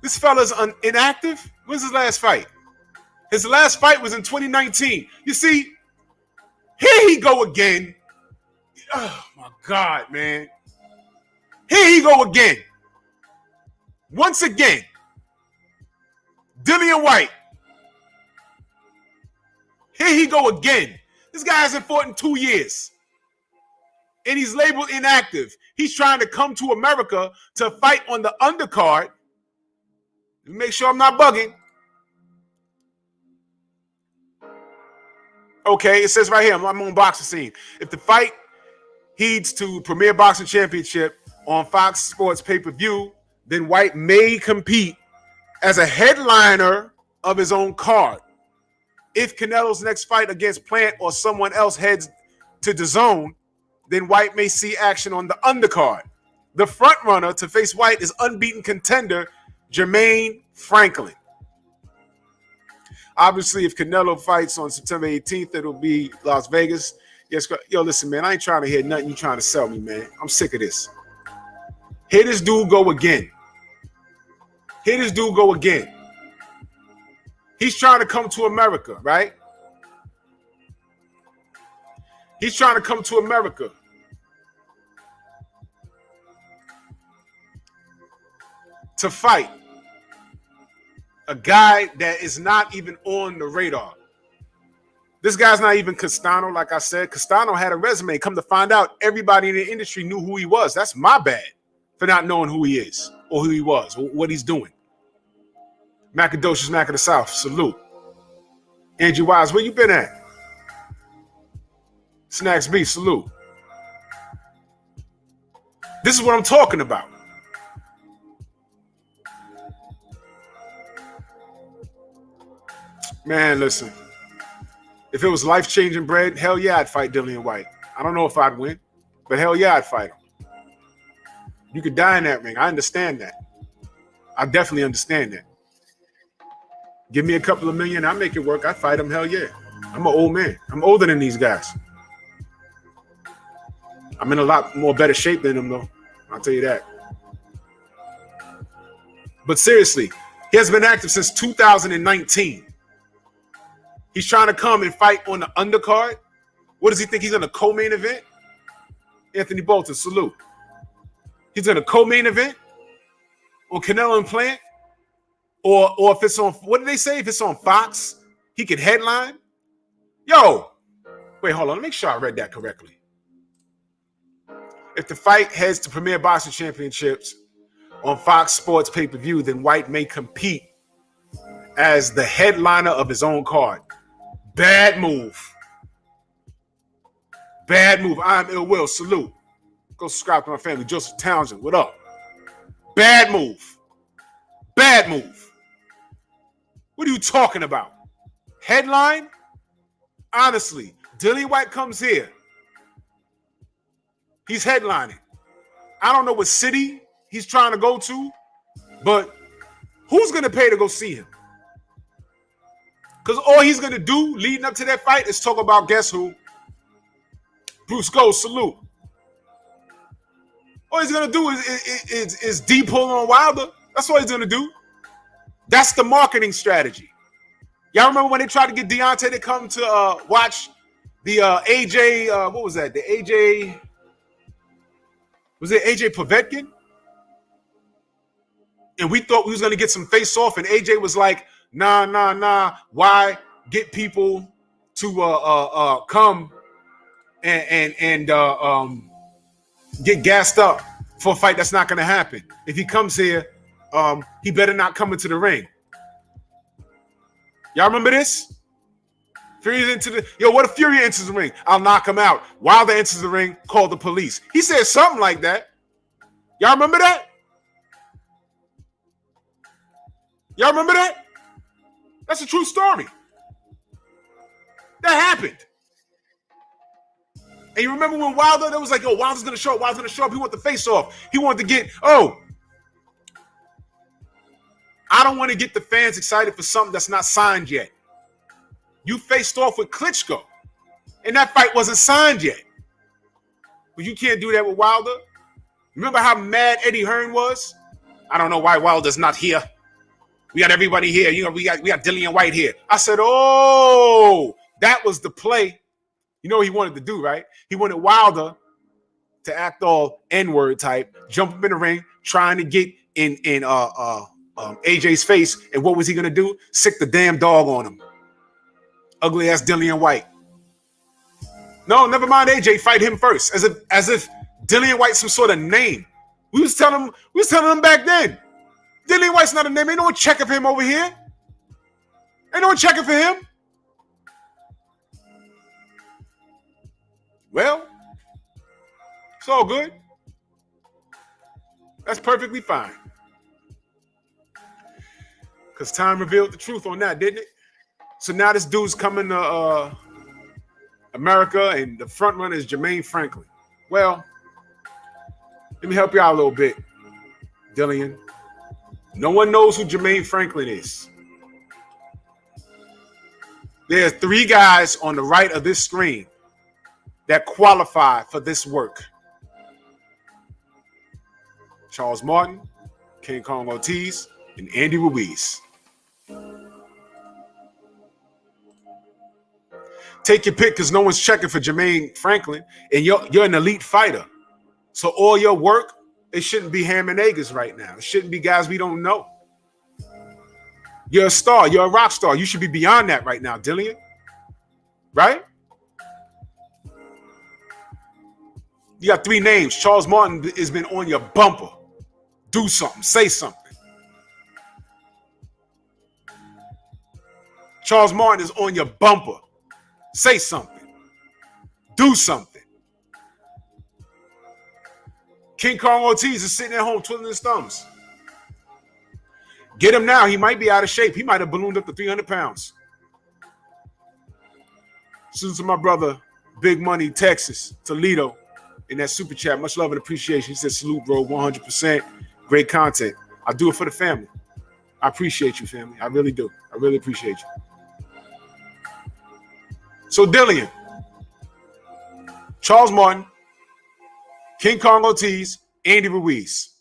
B: This fella's inactive? When's his last fight? His last fight was in 2019. You see, here he go again. Oh, my God, man. Here he go again. Once again. Dillian Whyte. Here he go again. This guy hasn't fought in 2 years. And he's labeled inactive. He's trying to come to America to fight on the undercard. Make sure I'm not bugging. Okay, it says right here, I'm on Boxing Scene. If the fight heeds to Premier Boxing Championship on Fox Sports pay-per-view, then Whyte may compete as a headliner of his own card. If Canelo's next fight against Plant or someone else heads to DAZN, then Whyte may see action on the undercard. The front runner to face Whyte is unbeaten contender Jermaine Franklin. Obviously, if Canelo fights on September 18th, it'll be Las Vegas. Yes, yo, listen, man, I ain't trying to hear nothing you trying to sell me, man. I'm sick of this. Here this dude go again. Here this dude go again. He's trying to come to America, right? He's trying to come to America. To fight a guy that is not even on the radar. This guy's not even Castano, like I said. Castano had a resume. Come to find out, everybody in the industry knew who he was. That's my bad for not knowing who he is or who he was or what he's doing. Macadocious Mac of the South, salute. Angie Wise, where you been at? Snacks B, salute. This is what I'm talking about. Man, listen. If it was life-changing bread, hell yeah, I'd fight Dillian Whyte. I don't know if I'd win, but hell yeah, I'd fight him. You could die in that ring. I understand that. I definitely understand that. Give me a couple of million, I'll make it work. I'd fight him, hell yeah. I'm an old man. I'm older than these guys. I'm in a lot more better shape than them, though. I'll tell you that. But seriously, he has been active since 2019. He's trying to come and fight on the undercard. What does he think? He's in a co-main event? Anthony Bolton, salute. He's in a co-main event on Canelo and Plant? Or if it's on, what did they say? If it's on Fox, he could headline? Yo, wait, hold on. Let me make sure I read that correctly. If the fight heads to Premier Boxing Championships on Fox Sports pay-per-view, then Whyte may compete as the headliner of his own card. Bad move. Bad move. I'm Ill Will. Salute. Go subscribe to my family. Joseph Townsend. What up? Bad move. Bad move. What are you talking about? Headline? Honestly, Dillian Whyte comes here. He's headlining. I don't know what city he's trying to go to, but who's going to pay to go see him? Because all he's going to do leading up to that fight is talk about guess who? Bruce Gold, salute. All he's gonna do is D-pull on Wilder. That's all he's gonna do. That's the marketing strategy. Y'all remember when they tried to get Deontay to come to watch the AJ? What was that? The AJ? Was it AJ Povetkin? And we thought we was gonna get some face off, and AJ was like, "Nah. Why get people to come and get gassed up for a fight that's not gonna happen? If he comes here, he better not come into the ring." Y'all remember this? Fury's what if Fury enters the ring? I'll knock him out. Wilder enters the ring, call the police. He said something like that. Y'all remember that? Y'all remember that? That's a true story. That happened. And you remember when Wilder, that was like, oh, Wilder's going to show up. He wanted the face off. He wanted to get, I don't want to get the fans excited for something that's not signed yet. You faced off with Klitschko, and that fight wasn't signed yet. But you can't do that with Wilder. Remember how mad Eddie Hearn was? I don't know why Wilder's not here. We got everybody here. You know, we got Dillian Whyte here. I said, oh, that was the play. You know what he wanted to do, right? He wanted Wilder to act all N-word type, jump up in the ring, trying to get in AJ's face. And what was he gonna do? Sick the damn dog on him. Ugly ass Dillian Whyte. No, never mind AJ. Fight him first, as if Dillian Whyte's some sort of name. We was telling him back then. Dillian Whyte's not a name. Ain't no one checking for him over here. Ain't no one checking for him. Well, it's all good. That's perfectly fine. Because time revealed the truth on that, didn't it? So now this dude's coming to America, and the front runner is Jermaine Franklin. Well, let me help you out a little bit, Dillian. No one knows who Jermaine Franklin is. There's 3 guys on the right of this screen that qualify for this work. Charles Martin, King Kong Ortiz, and Andy Ruiz. Take your pick, because no one's checking for Jermaine Franklin, and you're an elite fighter. So all your work, it shouldn't be ham and eggers right now. It shouldn't be guys we don't know. You're a star. You're a rock star. You should be beyond that right now, Dillian. Right? You got 3 names. Charles Martin has been on your bumper. Do something. Say something. Charles Martin is on your bumper. Say something. Do something. King Kong Ortiz is sitting at home twiddling his thumbs. Get him now. He might be out of shape. He might have ballooned up to 300 pounds. Salute to my brother, Big Money, Texas, Toledo, in that super chat. Much love and appreciation. He said, salute, bro, 100%. Great content. I do it for the family. I appreciate you, family. I really do. I really appreciate you. So, Dillian, Charles Martin, King Kong Ortiz, Andy Ruiz.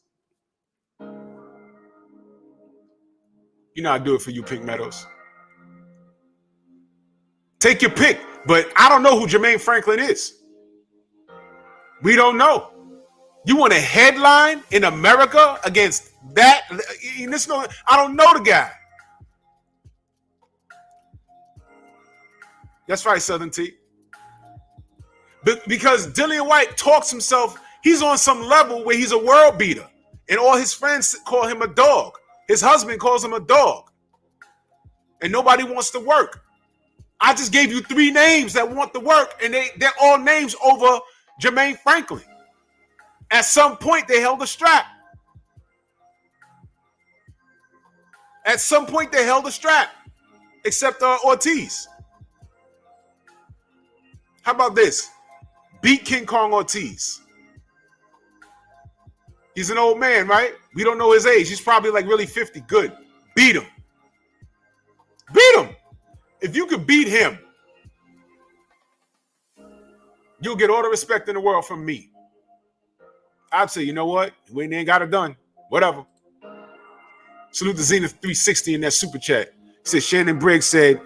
B: You know I do it for you, Pink Meadows. Take your pick, but I don't know who Jermaine Franklin is. We don't know. You want a headline in America against that? I don't know the guy. That's right, Southern T. But because Dillian Whyte talks himself, he's on some level where he's a world beater. And all his friends call him a dog. His husband calls him a dog. And nobody wants to work. I just gave you 3 names that want to work, and they're all names over Jermaine Franklin. At some point, they held a strap. At some point, they held a strap. Except Ortiz. How about this? Beat King Kong Ortiz. He's an old man, right? We don't know his age. He's probably like really 50. Good. Beat him. Beat him. If you could beat him, you'll get all the respect in the world from me. I'd say, you know what? We ain't got it done. Whatever. Salute to Zenith 360 in that super chat. He said Shannon Briggs said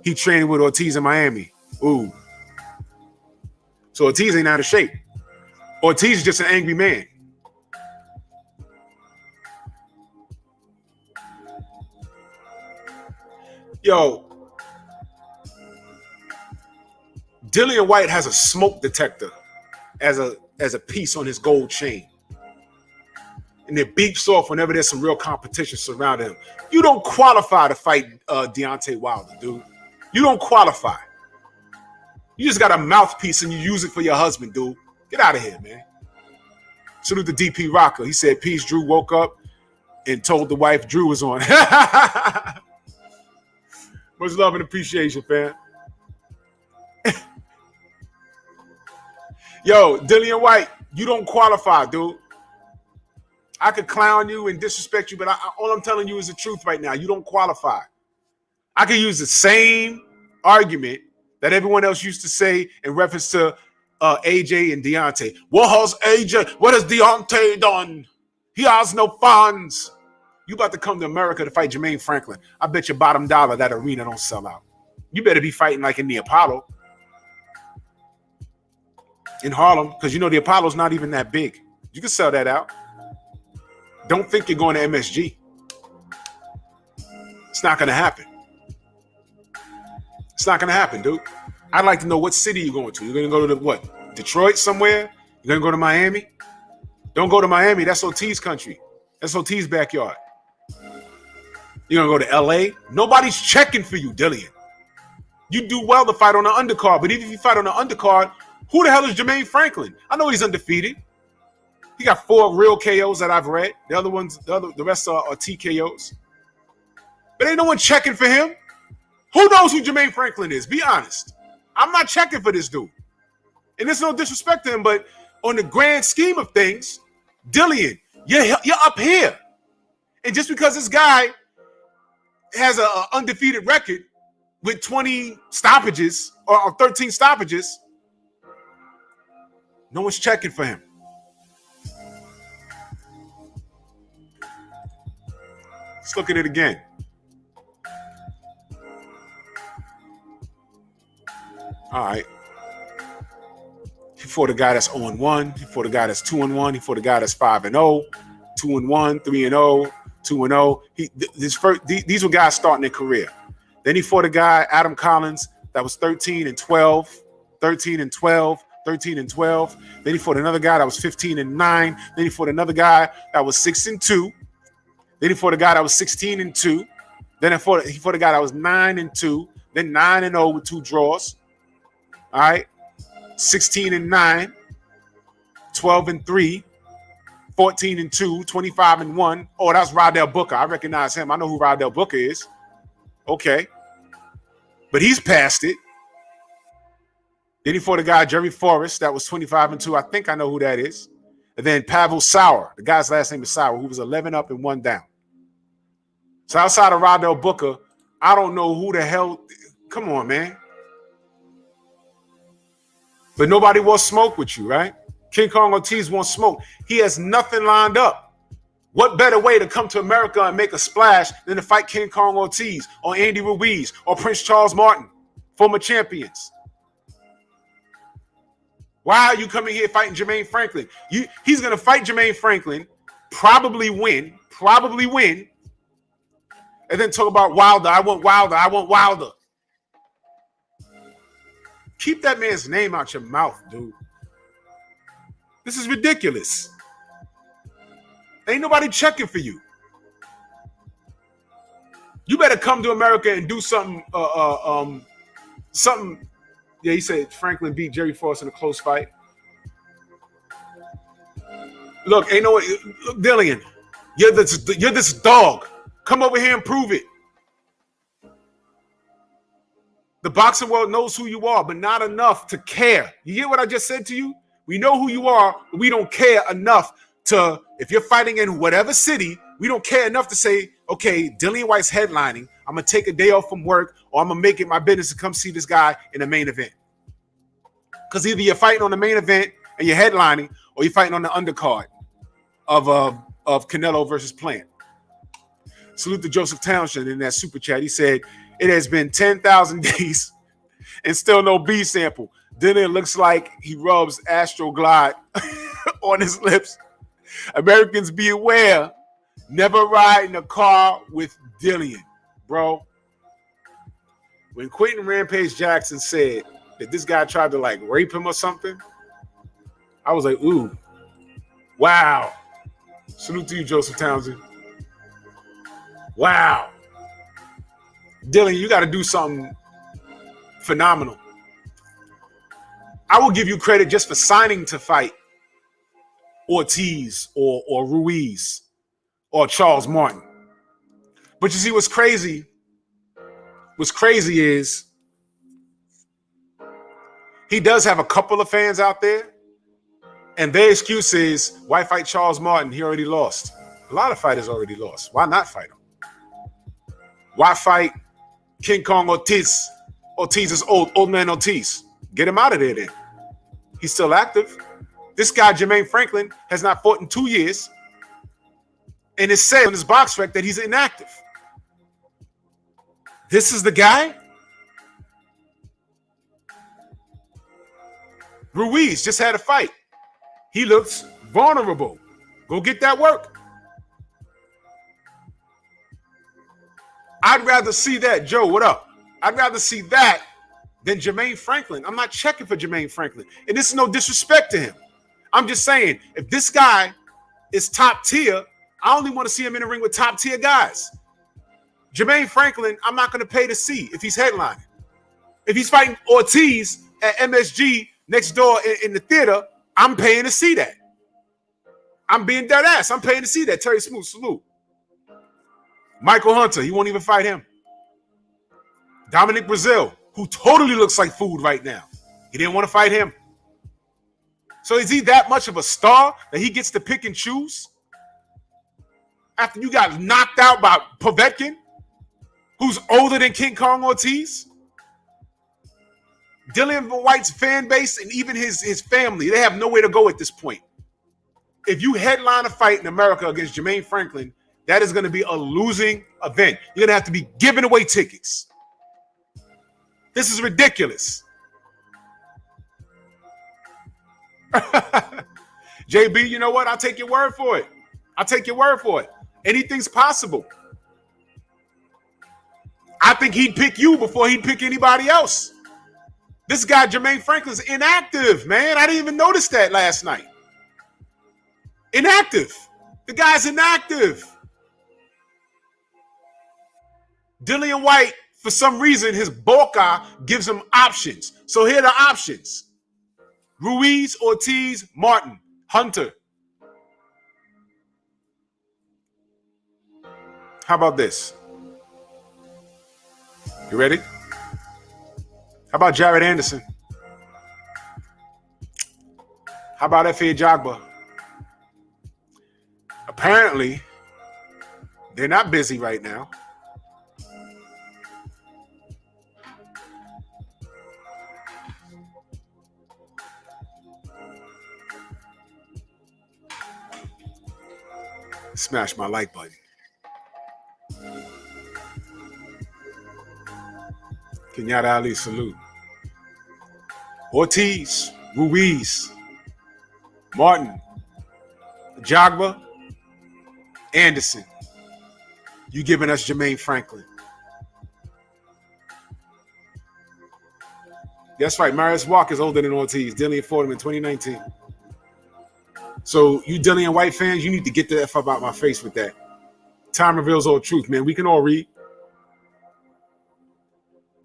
B: he trained with Ortiz in Miami. Ooh. So Ortiz ain't out of shape. Ortiz is just an angry man. Yo, Dillian Whyte has a smoke detector as a piece on his gold chain. And it beeps off whenever there's some real competition surrounding him. You don't qualify to fight Deontay Wilder, dude. You don't qualify. You just got a mouthpiece and you use it for your husband, dude. Get out of here, man. Salute to DP Rocker. He said, peace, Drew woke up and told the wife Drew was on. Much love and appreciation, fam. Yo, Dillian Whyte, you don't qualify, dude. I could clown you and disrespect you, but all I'm telling you is the truth right now. You don't qualify. I could use the same argument that everyone else used to say in reference to AJ and Deontay. What has AJ? What has Deontay done? He has no funds. You about to come to America to fight Jermaine Franklin. I bet your bottom dollar that arena don't sell out. You better be fighting like in the Apollo in Harlem, because you know the Apollo's not even that big. You can sell that out. Don't think you're going to MSG. It's not going to happen. It's not going to happen, dude. I'd like to know what city you're going to. You're going to go to what? Detroit somewhere? You're going to go to Miami? Don't go to Miami. That's Ortiz country. That's Ortiz's backyard. You're going to go to LA? Nobody's checking for you, Dillian. You do well to fight on the undercard, but even if you fight on the undercard, who the hell is Jermaine Franklin? I know he's undefeated. He got 4 real KOs that I've read. The other ones, the rest are TKOs. But ain't no one checking for him. Who knows who Jermaine Franklin is? Be honest. I'm not checking for this dude. And there's no disrespect to him, but on the grand scheme of things, Dillian, you're up here. And just because this guy has an undefeated record with 20 stoppages or 13 stoppages, no one's checking for him. Let's look at it again. All right. He fought a guy that's 0-1. He fought a guy that's 2-1. He fought a guy that's 5-0, 2-1, 3-0, 2-0. These were guys starting their career. Then he fought a guy, Adam Collins, that was 13-12, 13-12, 13-12. Then he fought another guy that was 15-9. Then he fought another guy that was 6-2. Then he fought a guy that was 16-2. Then he fought a guy that was 9-2. Then 9-0 with 2 draws. All right. 16-9, 12-3, 14-2, 25-1. Oh, that's Rydell Booker. I recognize him. I know who Rydell Booker is. Okay. But he's past it. Then he fought a guy, Jerry Forrest, that was 25-2. I think I know who that is. And then Pavel Sauer, the guy's last name is Sauer, who was 11 up and 1 down. So outside of Rydell Booker, I don't know who the hell. Come on, man. But nobody wants smoke with you, right? King Kong Ortiz wants smoke. He has nothing lined up. What better way to come to America and make a splash than to fight King Kong Ortiz or Andy Ruiz or Prince Charles Martin, former champions? Why are you coming here fighting Jermaine Franklin? He's going to fight Jermaine Franklin, probably win, and then talk about Wilder. I want Wilder. Keep that man's name out your mouth, dude. This is ridiculous. Ain't nobody checking for you. You better come to America and do something. Something. Yeah, he said Franklin beat Jerry Forrest in a close fight. Look, look, Dillian, you're this dog. Come over here and prove it. The boxing world knows who you are, but not enough to care. You hear what I just said to you? We know who you are, but we don't care enough to, if you're fighting in whatever city, we don't care enough to say, okay, Dillian Whyte's headlining. I'm going to take a day off from work, or I'm going to make it my business to come see this guy in the main event. Because either you're fighting on the main event and you're headlining, or you're fighting on the undercard of Canelo versus Plant. Salute to Joseph Townsend in that super chat. He said, it has been 10,000 days and still no B sample. Then it looks like he rubs Astroglide on his lips. Americans be aware. Never ride in a car with Dillian, bro. When Quentin Rampage Jackson said that this guy tried to like rape him or something, I was like, ooh, wow. Salute to you, Joseph Townsend. Wow. Dillian, you got to do something phenomenal. I will give you credit just for signing to fight Ortiz or Ruiz or Charles Martin. But you see what's crazy? What's crazy is he does have a couple of fans out there, and their excuse is, why fight Charles Martin? He already lost. A lot of fighters already lost. Why not fight him? Why fight King Kong Ortiz? Ortiz is old man Ortiz. Get him out of there then. He's still active. This guy, Jermaine Franklin, has not fought in 2 years. And it said on his box rec that he's inactive. This is the guy? Ruiz just had a fight. He looks vulnerable. Go get that work. I'd rather see that. Joe, what up? I'd rather see that than Jermaine Franklin. I'm not checking for Jermaine Franklin. And this is no disrespect to him. I'm just saying, if this guy is top tier, I only want to see him in the ring with top tier guys. Jermaine Franklin, I'm not going to pay to see if he's headlining. If he's fighting Ortiz at MSG next door in the theater, I'm paying to see that. I'm being dead ass. I'm paying to see that. Terry Smooth, salute. Michael Hunter, he won't even fight him. Dominic Brazil, who totally looks like food right now. He didn't want to fight him. So is he that much of a star that he gets to pick and choose? After you got knocked out by Povetkin, who's older than King Kong Ortiz? Dillian Whyte's fan base and even his family, they have nowhere to go at this point. If you headline a fight in America against Jermaine Franklin, that is going to be a losing event. You're going to have to be giving away tickets. This is ridiculous. JB, you know what? I'll take your word for it. I'll take your word for it. Anything's possible. I think he'd pick you before he'd pick anybody else. This guy, Jermaine Franklin's inactive, man. I didn't even notice that last night. Inactive. The guy's inactive. Dillian Whyte, for some reason, his Boca gives him options. So here are the options. Ruiz, Ortiz, Martin, Hunter. How about this? You ready? How about Jared Anderson? How about Efe Ajagba? Apparently, they're not busy right now. Smash my like button. Kenyatta Ali, salute. Ortiz, Ruiz, Martin, Ajagba, Anderson. You giving us Jermaine Franklin. That's right. Marius Walker's older than Ortiz. Dillian fought him in 2019. So you Dillian Whyte fans, you need to get the F up out my face with that. Time reveals all truth, man. We can all read.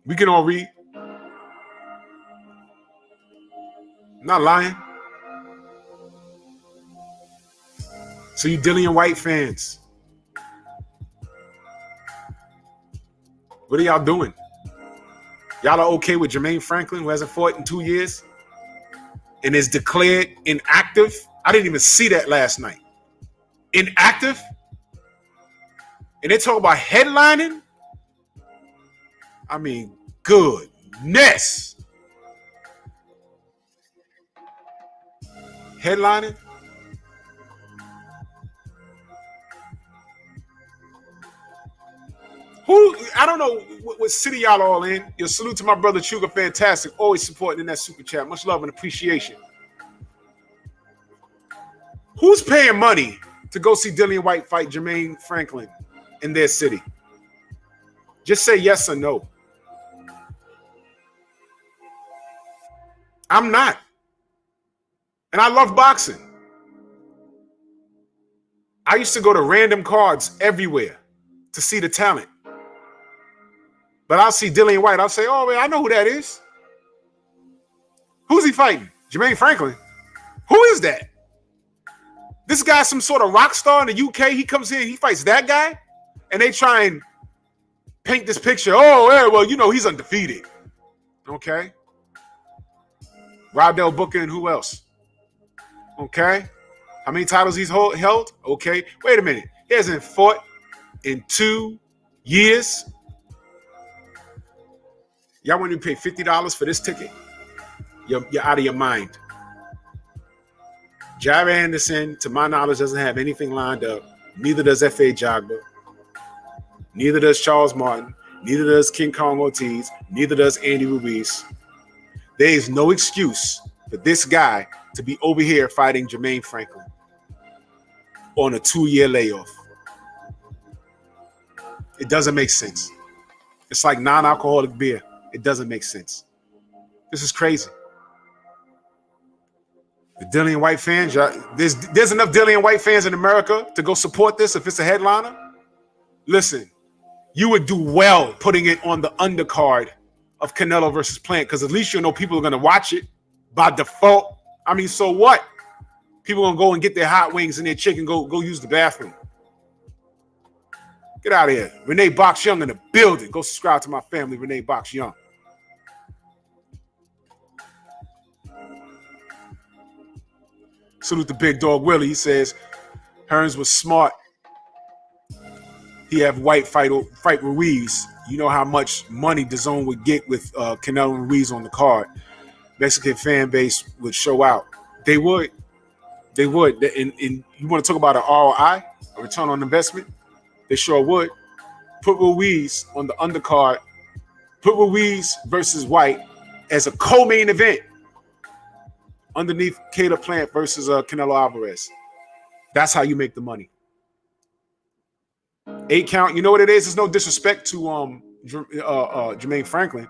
B: We can all read. I'm not lying. So you Dillian Whyte fans, what are y'all doing? Y'all are okay with Jermaine Franklin, who hasn't fought in 2 years and is declared inactive? I didn't even see that last night. Inactive? And they talk about headlining? I mean, goodness. Headlining? Who? I don't know what city y'all all in. Your salute to my brother Chuga, fantastic. Always supporting in that super chat. Much love and appreciation. Who's paying money to go see Dillian Whyte fight Jermaine Franklin in their city? Just say yes or no. I'm not. And I love boxing. I used to go to random cards everywhere to see the talent. But I'll see Dillian Whyte. I'll say, oh, man, I know who that is. Who's he fighting? Jermaine Franklin. Who is that? This guy's some sort of rock star in the UK. He comes in, he fights that guy, and they try and paint this picture. Oh, yeah, well, you know, he's undefeated. Okay. Rydell Booker and who else? Okay. How many titles he's held? Okay. Wait a minute. He hasn't fought in 2 years. Y'all want to pay $50 for this ticket? You're out of your mind. Jair Anderson, to my knowledge, doesn't have anything lined up. Neither does F.A. Jagba. Neither does Charles Martin. Neither does King Kong Ortiz. Neither does Andy Ruiz. There is no excuse for this guy to be over here fighting Jermaine Franklin on a 2-year layoff. It doesn't make sense. It's like non-alcoholic beer. It doesn't make sense. This is crazy. The Dillian Whyte fans, there's enough Dillian Whyte fans in America to go support this if it's a headliner. Listen, you would do well putting it on the undercard of Canelo versus Plant, because at least you know people are going to watch it by default. I mean, so what? People are going to go and get their hot wings and their chicken, go use the bathroom. Get out of here. Renee Box Young in the building. Go subscribe to my family, Renee Box Young. Salute the big dog Willie. He says Hearns was smart. He have White fight Ruiz. You know how much money DAZN would get with Canelo and Ruiz on the card. Mexican fan base would show out. They would. They would. And you want to talk about an ROI, a return on investment? They sure would. Put Ruiz on the undercard. Put Ruiz versus White as a co-main event underneath Caleb Plant versus Canelo Alvarez. That's how you make the money. 8 count. You know what it is? There's no disrespect to Jermaine Franklin,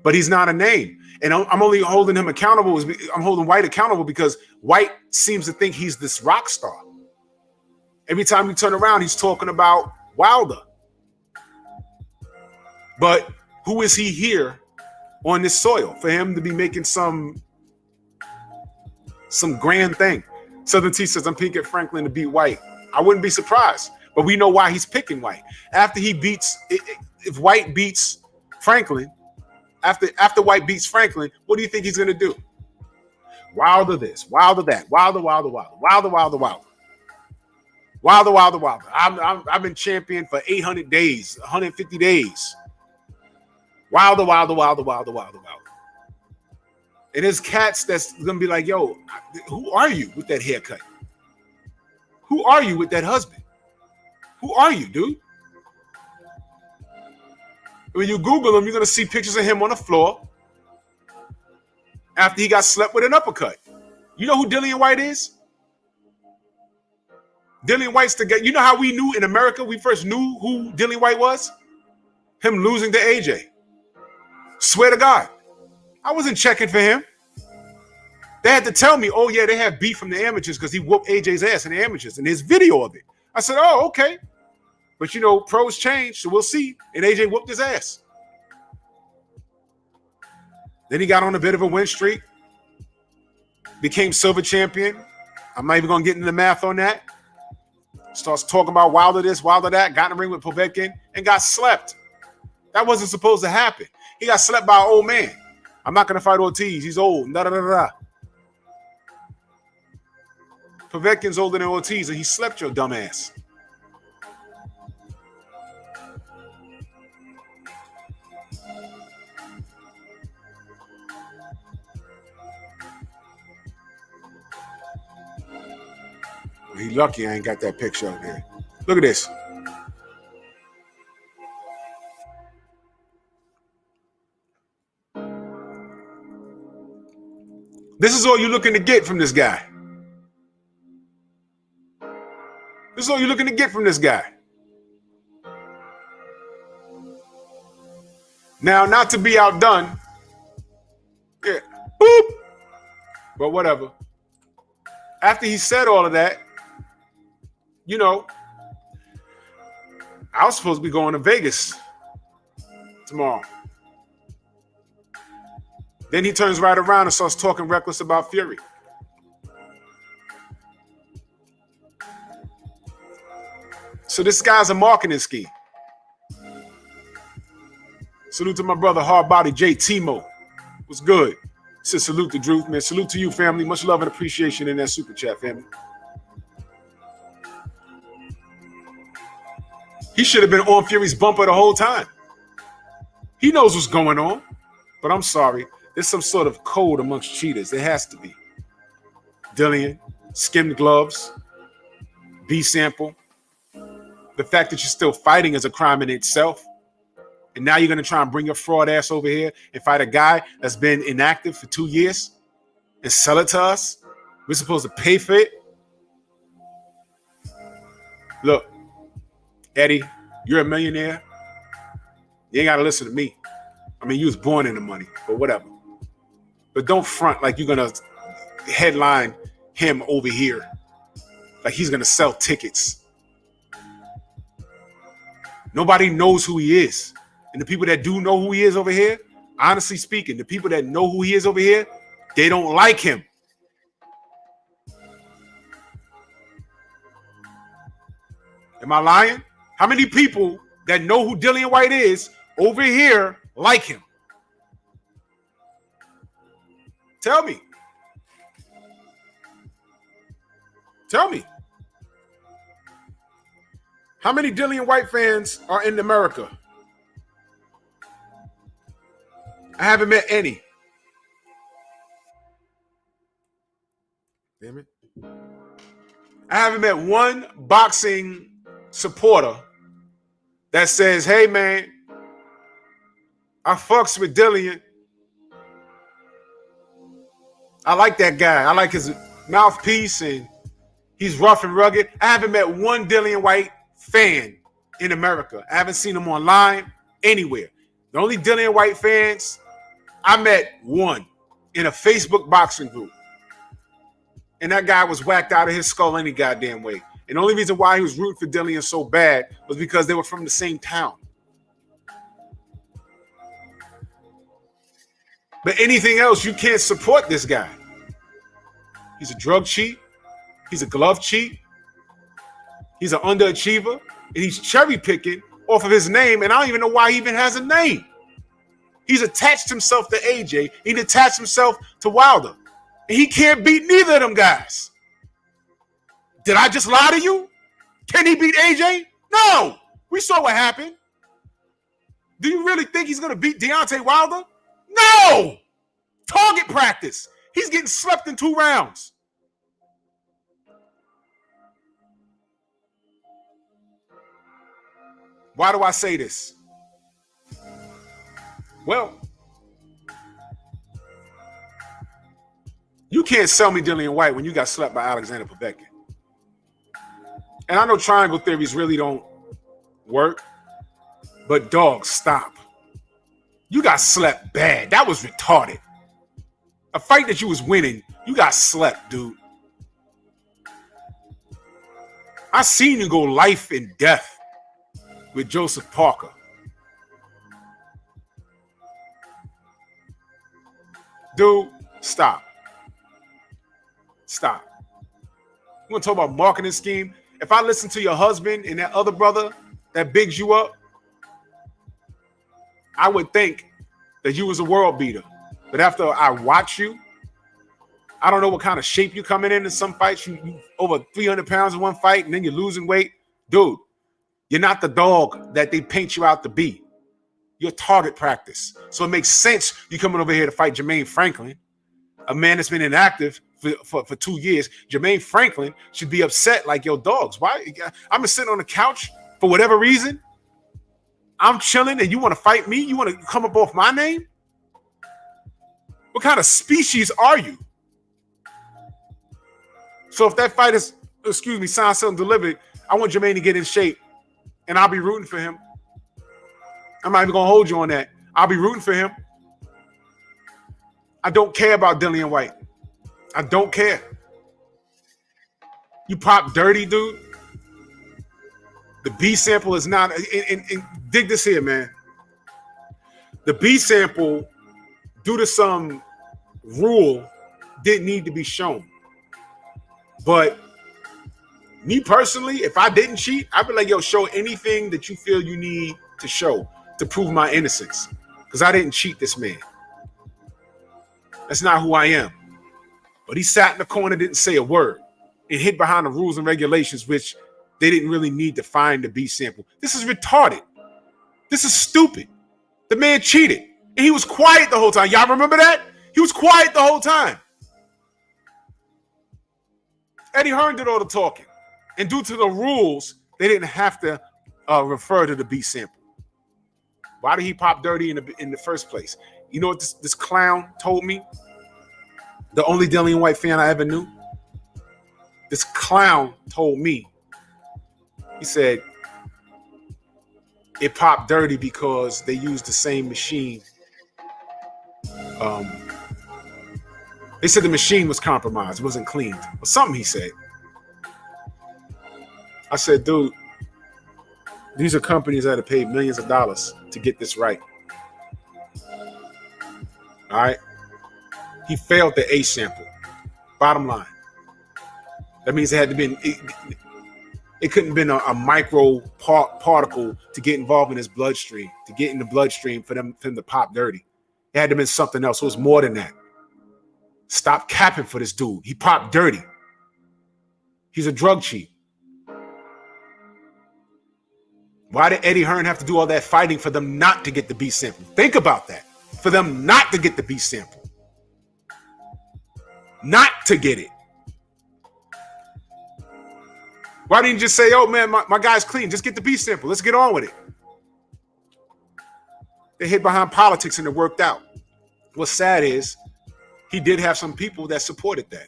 B: but he's not a name. And I'm only holding him accountable. I'm holding White accountable because White seems to think he's this rock star. Every time we turn around, he's talking about Wilder. But who is he here on this soil for him to be making some grand thing? Southern T says, I'm picking Franklin to beat White. I wouldn't be surprised. But we know why he's picking White. After he beats, if White beats Franklin, after White beats Franklin, what do you think he's going to do? Wilder this, Wilder that, Wilder. I've been champion for 800 days, 150 days. Wilder. And there's cats that's going to be like, yo, who are you with that haircut? Who are you with that husband? Who are you, dude? When you Google him, you're going to see pictures of him on the floor after he got slept with an uppercut. You know who Dillian Whyte is? Dillian Whyte's the guy. You know how we knew in America, we first knew who Dillian Whyte was? Him losing to AJ. Swear to God. I wasn't checking for him. They had to tell me, oh, yeah, they have beef from the amateurs because he whooped AJ's ass in the amateurs, and there's video of it. I said, oh, okay. But, you know, pros change, so we'll see. And AJ whooped his ass. Then he got on a bit of a win streak. Became silver champion. I'm not even going to get into the math on that. Starts talking about Wilder this, Wilder that. Got in the ring with Povetkin and got slept. That wasn't supposed to happen. He got slept by an old man. I'm not going to fight Ortiz. He's old. Povetkin's older than Ortiz, and he slept your dumb ass. He lucky I ain't got that picture up there. Look at this. This is all you're looking to get from this guy. This is all you're looking to get from this guy. Now, not to be outdone. Yeah. Boop. But whatever. After he said all of that, you know, I was supposed to be going to Vegas tomorrow. Then he turns right around and starts talking reckless about Fury. So this guy's a marketing scheme. Salute to my brother, hard body J. Timo. What's good? Says salute to Drew, man. Salute to you, family. Much love and appreciation in that super chat, family. He should have been on Fury's bumper the whole time. He knows what's going on. But I'm sorry. There's some sort of code amongst cheaters. There has to be. Dillian, skimmed gloves, B sample. The fact that you're still fighting is a crime in itself. And now you're going to try and bring your fraud ass over here and fight a guy that's been inactive for 2 years and sell it to us? We're supposed to pay for it? Look, Eddie, you're a millionaire. You ain't got to listen to me. I mean, you was born in the money, but whatever. But don't front like you're going to headline him over here. Like he's going to sell tickets. Nobody knows who he is. And the people that do know who he is over here, honestly speaking, the people that know who he is over here, they don't like him. Am I lying? How many people that know who Dillian Whyte is over here like him? Tell me. Tell me. How many Dillian Whyte fans are in America? I haven't met any. Damn it. I haven't met one boxing supporter that says, hey, man, I fucks with Dillian. I like that guy. I like his mouthpiece and he's rough and rugged. I haven't met one Dillian Whyte fan in America. I haven't seen him online anywhere. The only Dillian Whyte fans, I met one in a Facebook boxing group. And that guy was whacked out of his skull any goddamn way. And the only reason why he was rooting for Dillian so bad was because they were from the same town. But anything else, you can't support this guy. He's a drug cheat. He's a glove cheat. He's an underachiever. And he's cherry picking off of his name. And I don't even know why he even has a name. He's attached himself to AJ. He attached himself to Wilder. And he can't beat neither of them guys. Did I just lie to you? Can he beat AJ? No. We saw what happened. Do you really think he's going to beat Deontay Wilder? No. Target practice. He's getting slept in 2 rounds. Why do I say this? Well, you can't sell me Dillian Whyte when you got slept by Alexander Povetkin. And I know triangle theories really don't work, but dog, stop. You got slept bad. That was retarded. A fight that you was winning, you got slept, dude. I seen you go life and death with Joseph Parker. Dude, stop. Stop. You want to talk about marketing scheme? If I listen to your husband and that other brother that bigs you up, I would think that you was a world beater. But after I watch you, I don't know what kind of shape you coming in some fights. You over 300 pounds in one fight and then you're losing weight. Dude, you're not the dog that they paint you out to be. You're target practice. So it makes sense you coming over here to fight Jermaine Franklin, a man that's been inactive for 2 years. Jermaine Franklin should be upset like, yo, dogs, why? I'm sitting on the couch for whatever reason. I'm chilling and you want to fight me? You want to come up off my name? What kind of species are you? So if that fight is, signed, sealed, and delivered, I want Jermaine to get in shape and I'll be rooting for him. I'm not even going to hold you on that. I'll be rooting for him. I don't care about Dillian Whyte. I don't care. You pop dirty, dude. The B sample is not, and dig this here, man. The B sample, due to some rule, didn't need to be shown. But me personally, if I didn't cheat, I'd be like, yo, show anything that you feel you need to show to prove my innocence. Because I didn't cheat this man. That's not who I am. But he sat in the corner, didn't say a word, and hid behind the rules and regulations, which they didn't really need to find the B sample. This is retarded. This is stupid. The man cheated. And he was quiet the whole time. Y'all remember that? He was quiet the whole time. Eddie Hearn did all the talking. And due to the rules, they didn't have to refer to the B sample. Why did he pop dirty in the first place? You know what this clown told me? The only Dillian Whyte fan I ever knew? This clown told me, he said, it popped dirty because they used the same machine. They said the machine was compromised, it wasn't cleaned, or something he said. I said, dude, these are companies that have paid millions of dollars to get this right. All right? He failed the A sample. Bottom line. That means it had to be, it couldn't have been a micro particle to get involved in his bloodstream, to get in the bloodstream for them to pop dirty. It had to have been something else. It was more than that. Stop capping for this dude. He popped dirty. He's a drug cheat. Why did Eddie Hearn have to do all that fighting for them not to get the B sample? Think about that. For them not to get the B sample. Not to get it. Why didn't you just say, oh man, my guy's clean. Just get the B sample. Let's get on with it. They hid behind politics and it worked out. What's sad is he did have some people that supported that.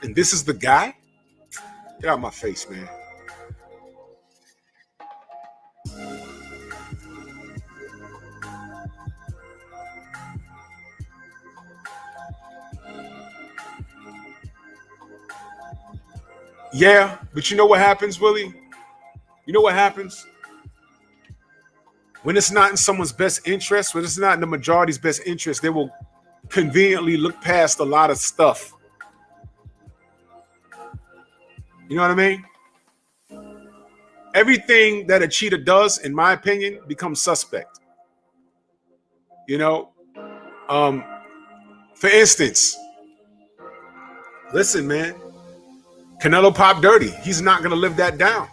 B: And this is the guy? Get out of my face, man. Yeah, but you know what happens, Willie? You know what happens? When it's not in someone's best interest, when it's not in the majority's best interest, they will conveniently look past a lot of stuff. You know what I mean? Everything that a cheater does, in my opinion, becomes suspect. You know? For instance, listen, man. Canelo popped dirty. He's not going to live that down.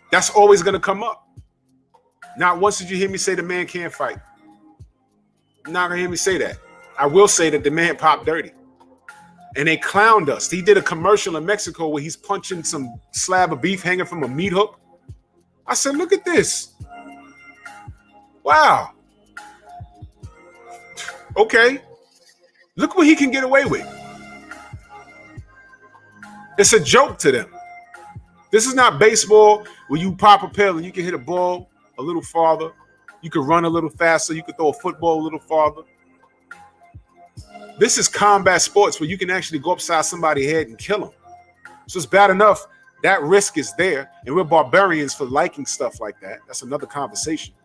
B: That's always going to come up. Not once did you hear me say the man can't fight. You're not going to hear me say that. I will say that the man popped dirty. And they clowned us. He did a commercial in Mexico where he's punching some slab of beef hanging from a meat hook. I said, look at this. Wow. Okay. Look what he can get away with. It's a joke to them. This is not baseball where you pop a pill and you can hit a ball a little farther. You can run a little faster. You can throw a football a little farther. This is combat sports where you can actually go upside somebody's head and kill them. So it's bad enough that risk is there. And we're barbarians for liking stuff like that. That's another conversation.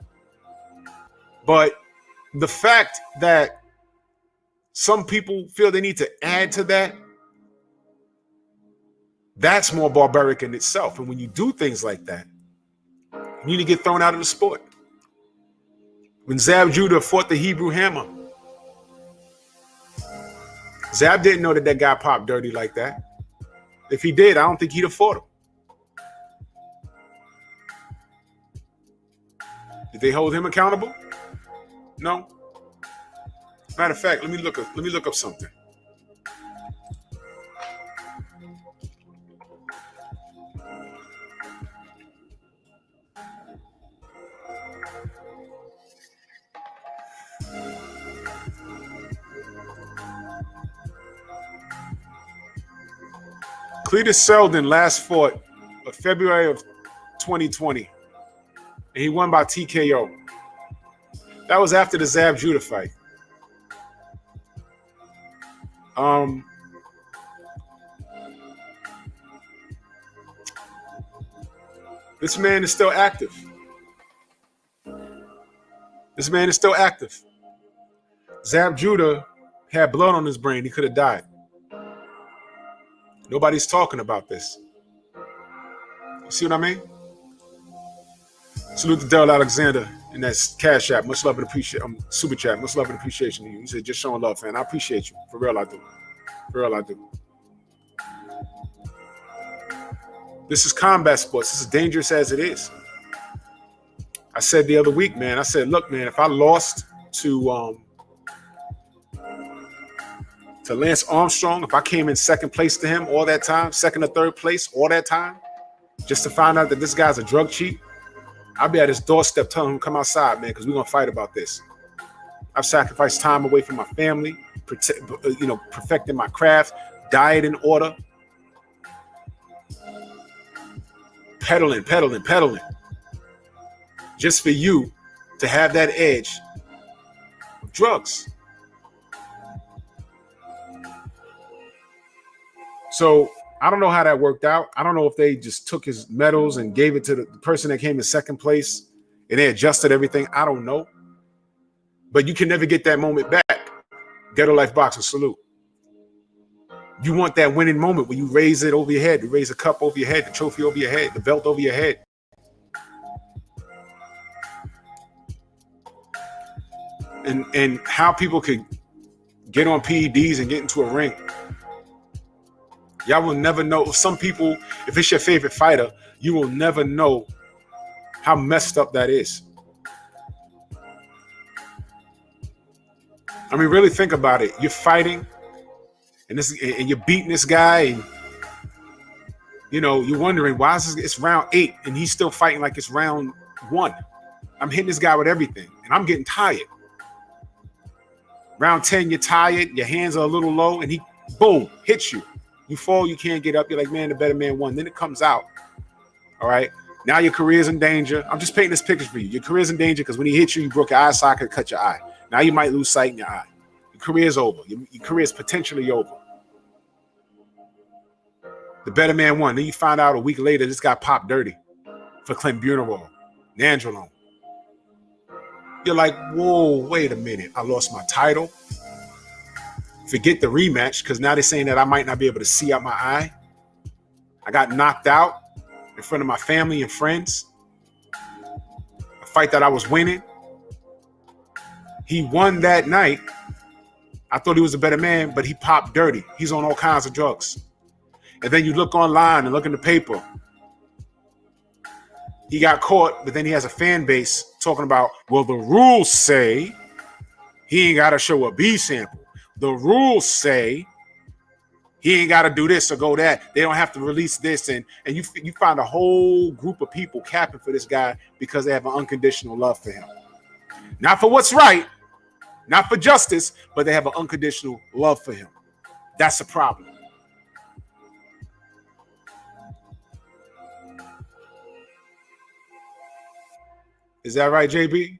B: But the fact that some people feel they need to add to that, that's more barbaric in itself. And when you do things like that, you need to get thrown out of the sport. When Zab Judah fought the Hebrew Hammer, Zab didn't know that guy popped dirty like that. If he did, I don't think he'd have fought him. Did they hold him accountable? No. Matter of fact, let me look up something. Cletus Selden last fought February of 2020, and he won by TKO. That was after the Zab Judah fight. This man is still active. Zab Judah had blood on his brain. He could have died. Nobody's talking about this. You see what I mean? Salute to Daryl Alexander in that Cash App. Much love and appreciation. Super Chat. Much love and appreciation to you. He said, just showing love, fan. I appreciate you. For real, I do. This is combat sports. This is dangerous as it is. I said the other week, man, look, man, if I lost to Lance Armstrong, if I came in second place to him all that time, second or third place all that time, just to find out that this guy's a drug cheat, I'll be at his doorstep telling him, come outside, man, because we're going to fight about this. I've sacrificed time away from my family, perfecting my craft, diet in order, pedaling, just for you to have that edge of drugs. So I don't know how that worked out. I don't know if they just took his medals and gave it to the person that came in second place and they adjusted everything. I don't know. But you can never get that moment back. Ghetto Life Boxing, salute. You want that winning moment when you raise it over your head, you raise a cup over your head, the trophy over your head, the belt over your head. And how people could get on PEDs and get into a ring. Y'all will never know. Some people, if it's your favorite fighter, you will never know how messed up that is. I mean, really think about it. You're fighting, and you're beating this guy, and you're wondering why is this? It's round 8, and he's still fighting like it's round 1. I'm hitting this guy with everything, and I'm getting tired. Round 10, you're tired, your hands are a little low, and he, boom, hits you. You fall, you can't get up. You're like, man, the better man won. Then it comes out. All right. Now your career's in danger. I'm just painting this picture for you. Your career's in danger because when he hit you, you broke your eye socket, cut your eye. Now you might lose sight in your eye. Your career's over. Your career's potentially over. The better man won. Then you find out a week later, this guy popped dirty for clenbuterol, nandrolone. You're like, whoa, wait a minute. I lost my title. Forget the rematch, because now they're saying that I might not be able to see out my eye. I got knocked out in front of my family and friends. A fight that I was winning. He won that night. I thought he was a better man, but he popped dirty. He's on all kinds of drugs. And then you look online and look in the paper. He got caught, but then he has a fan base talking about, well, the rules say he ain't got to show a B sample. The rules say he ain't got to do this or go that. They don't have to release this. And you find a whole group of people capping for this guy because they have an unconditional love for him. Not for what's right, not for justice, but they have an unconditional love for him. That's a problem. Is that right, JB?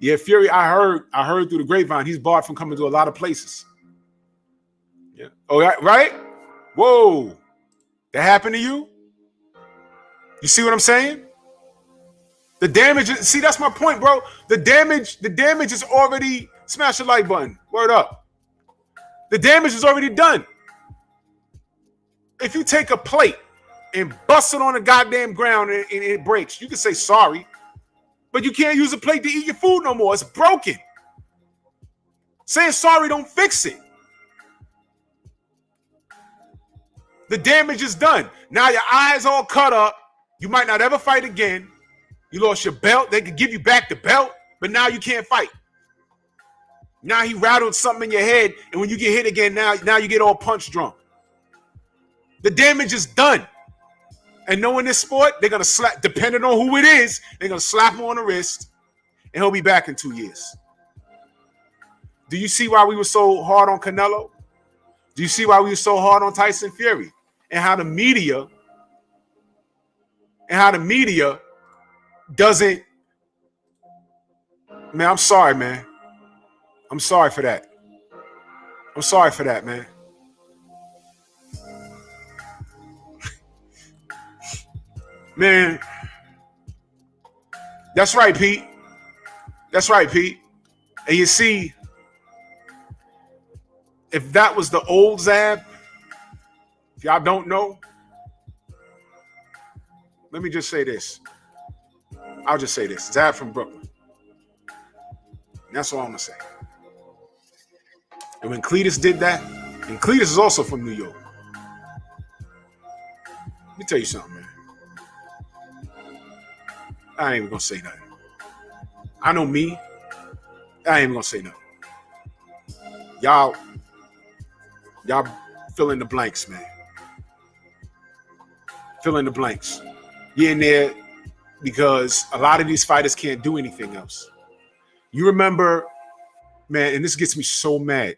B: Yeah, Fury, I heard through the grapevine, he's barred from coming to a lot of places. Yeah. Oh, right? Whoa. That happened to you? You see what I'm saying? The damage, see, that's my point, bro. The damage is already, smash the like button. Word up. The damage is already done. If you take a plate and bust it on the goddamn ground and it breaks, you can say sorry. But you can't use a plate to eat your food no more. It's broken. Saying sorry don't fix it. The damage is done. Now your eyes all cut up. You might not ever fight again. You lost your belt. They could give you back the belt, but now you can't fight. Now he rattled something in your head, and when you get hit again, now you get all punch drunk. The damage is done. And knowing this sport, they're going to slap, depending on who it is, they're going to slap him on the wrist, and he'll be back in 2 years. Do you see why we were so hard on Canelo? Do you see why we were so hard on Tyson Fury? And how the media doesn't, man, I'm sorry, man. I'm sorry for that. I'm sorry for that, man. Man, that's right, Pete. That's right, Pete. And you see, if that was the old Zab, if y'all don't know, let me just say this. I'll just say this. Zab from Brooklyn. And that's all I'm going to say. And when Cletus did that, and Cletus is also from New York. Let me tell you something, man. I ain't even going to say nothing. I know me. I ain't even going to say nothing. Y'all fill in the blanks, man. Fill in the blanks. You're in there because a lot of these fighters can't do anything else. You remember, man, and this gets me so mad.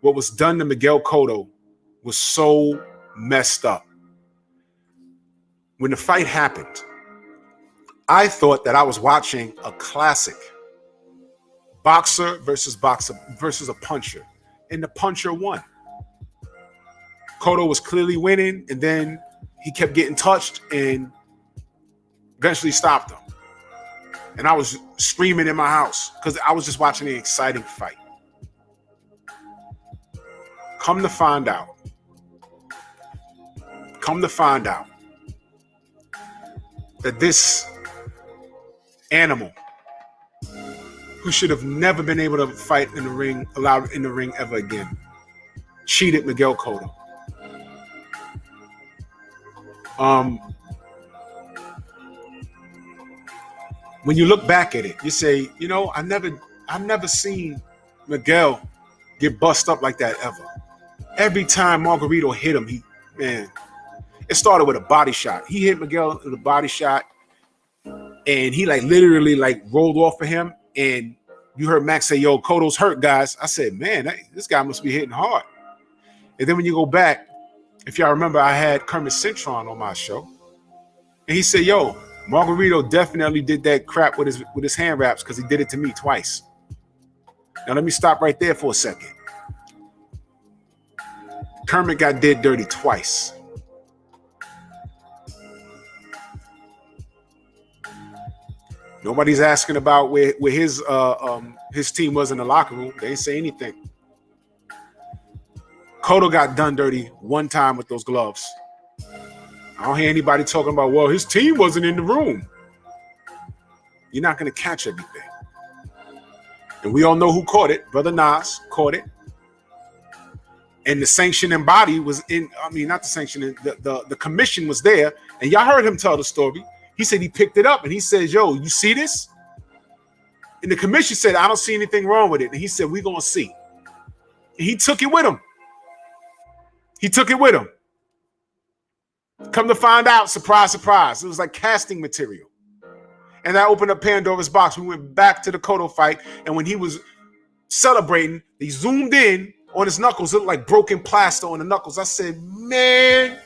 B: What was done to Miguel Cotto was so messed up. When the fight happened, I thought that I was watching a classic. Boxer versus a puncher. And the puncher won. Cotto was clearly winning, and then he kept getting touched and eventually stopped him. And I was screaming in my house because I was just watching an exciting fight. Come to find out that this animal who should have never been able to fight in the ring, allowed in the ring ever again, cheated Miguel Cotto. When you look back at it, you say, you know, I've never seen Miguel get bust up like that ever. Every time Margarito hit him, it started with a body shot. He hit Miguel with a body shot, and he literally rolled off of him. And you heard Max say, "Yo, Cotto's hurt, guys." I said, "Man, this guy must be hitting hard." And then when you go back, if y'all remember, I had Kermit Cintron on my show, and he said, "Yo, Margarito definitely did that crap with his hand wraps because he did it to me twice." Now let me stop right there for a second. Kermit got did dirty twice. Nobody's asking about where his team was in the locker room. They didn't say anything. Cotto got done dirty one time with those gloves. I don't hear anybody talking about, well, his team wasn't in the room. You're not going to catch everything. And we all know who caught it. Brother Nas caught it. And the sanctioning body was not the sanctioning, the commission was there. And y'all heard him tell the story. He said he picked it up and he says, "Yo, you see this?" And the commission said, "I don't see anything wrong with it." And he said, "We're going to see." And he took it with him. Come to find out, surprise, surprise, it was like casting material. And that opened up Pandora's box. We went back to the Cotto fight. And when he was celebrating, they zoomed in on his knuckles. It looked like broken plaster on the knuckles. I said, man,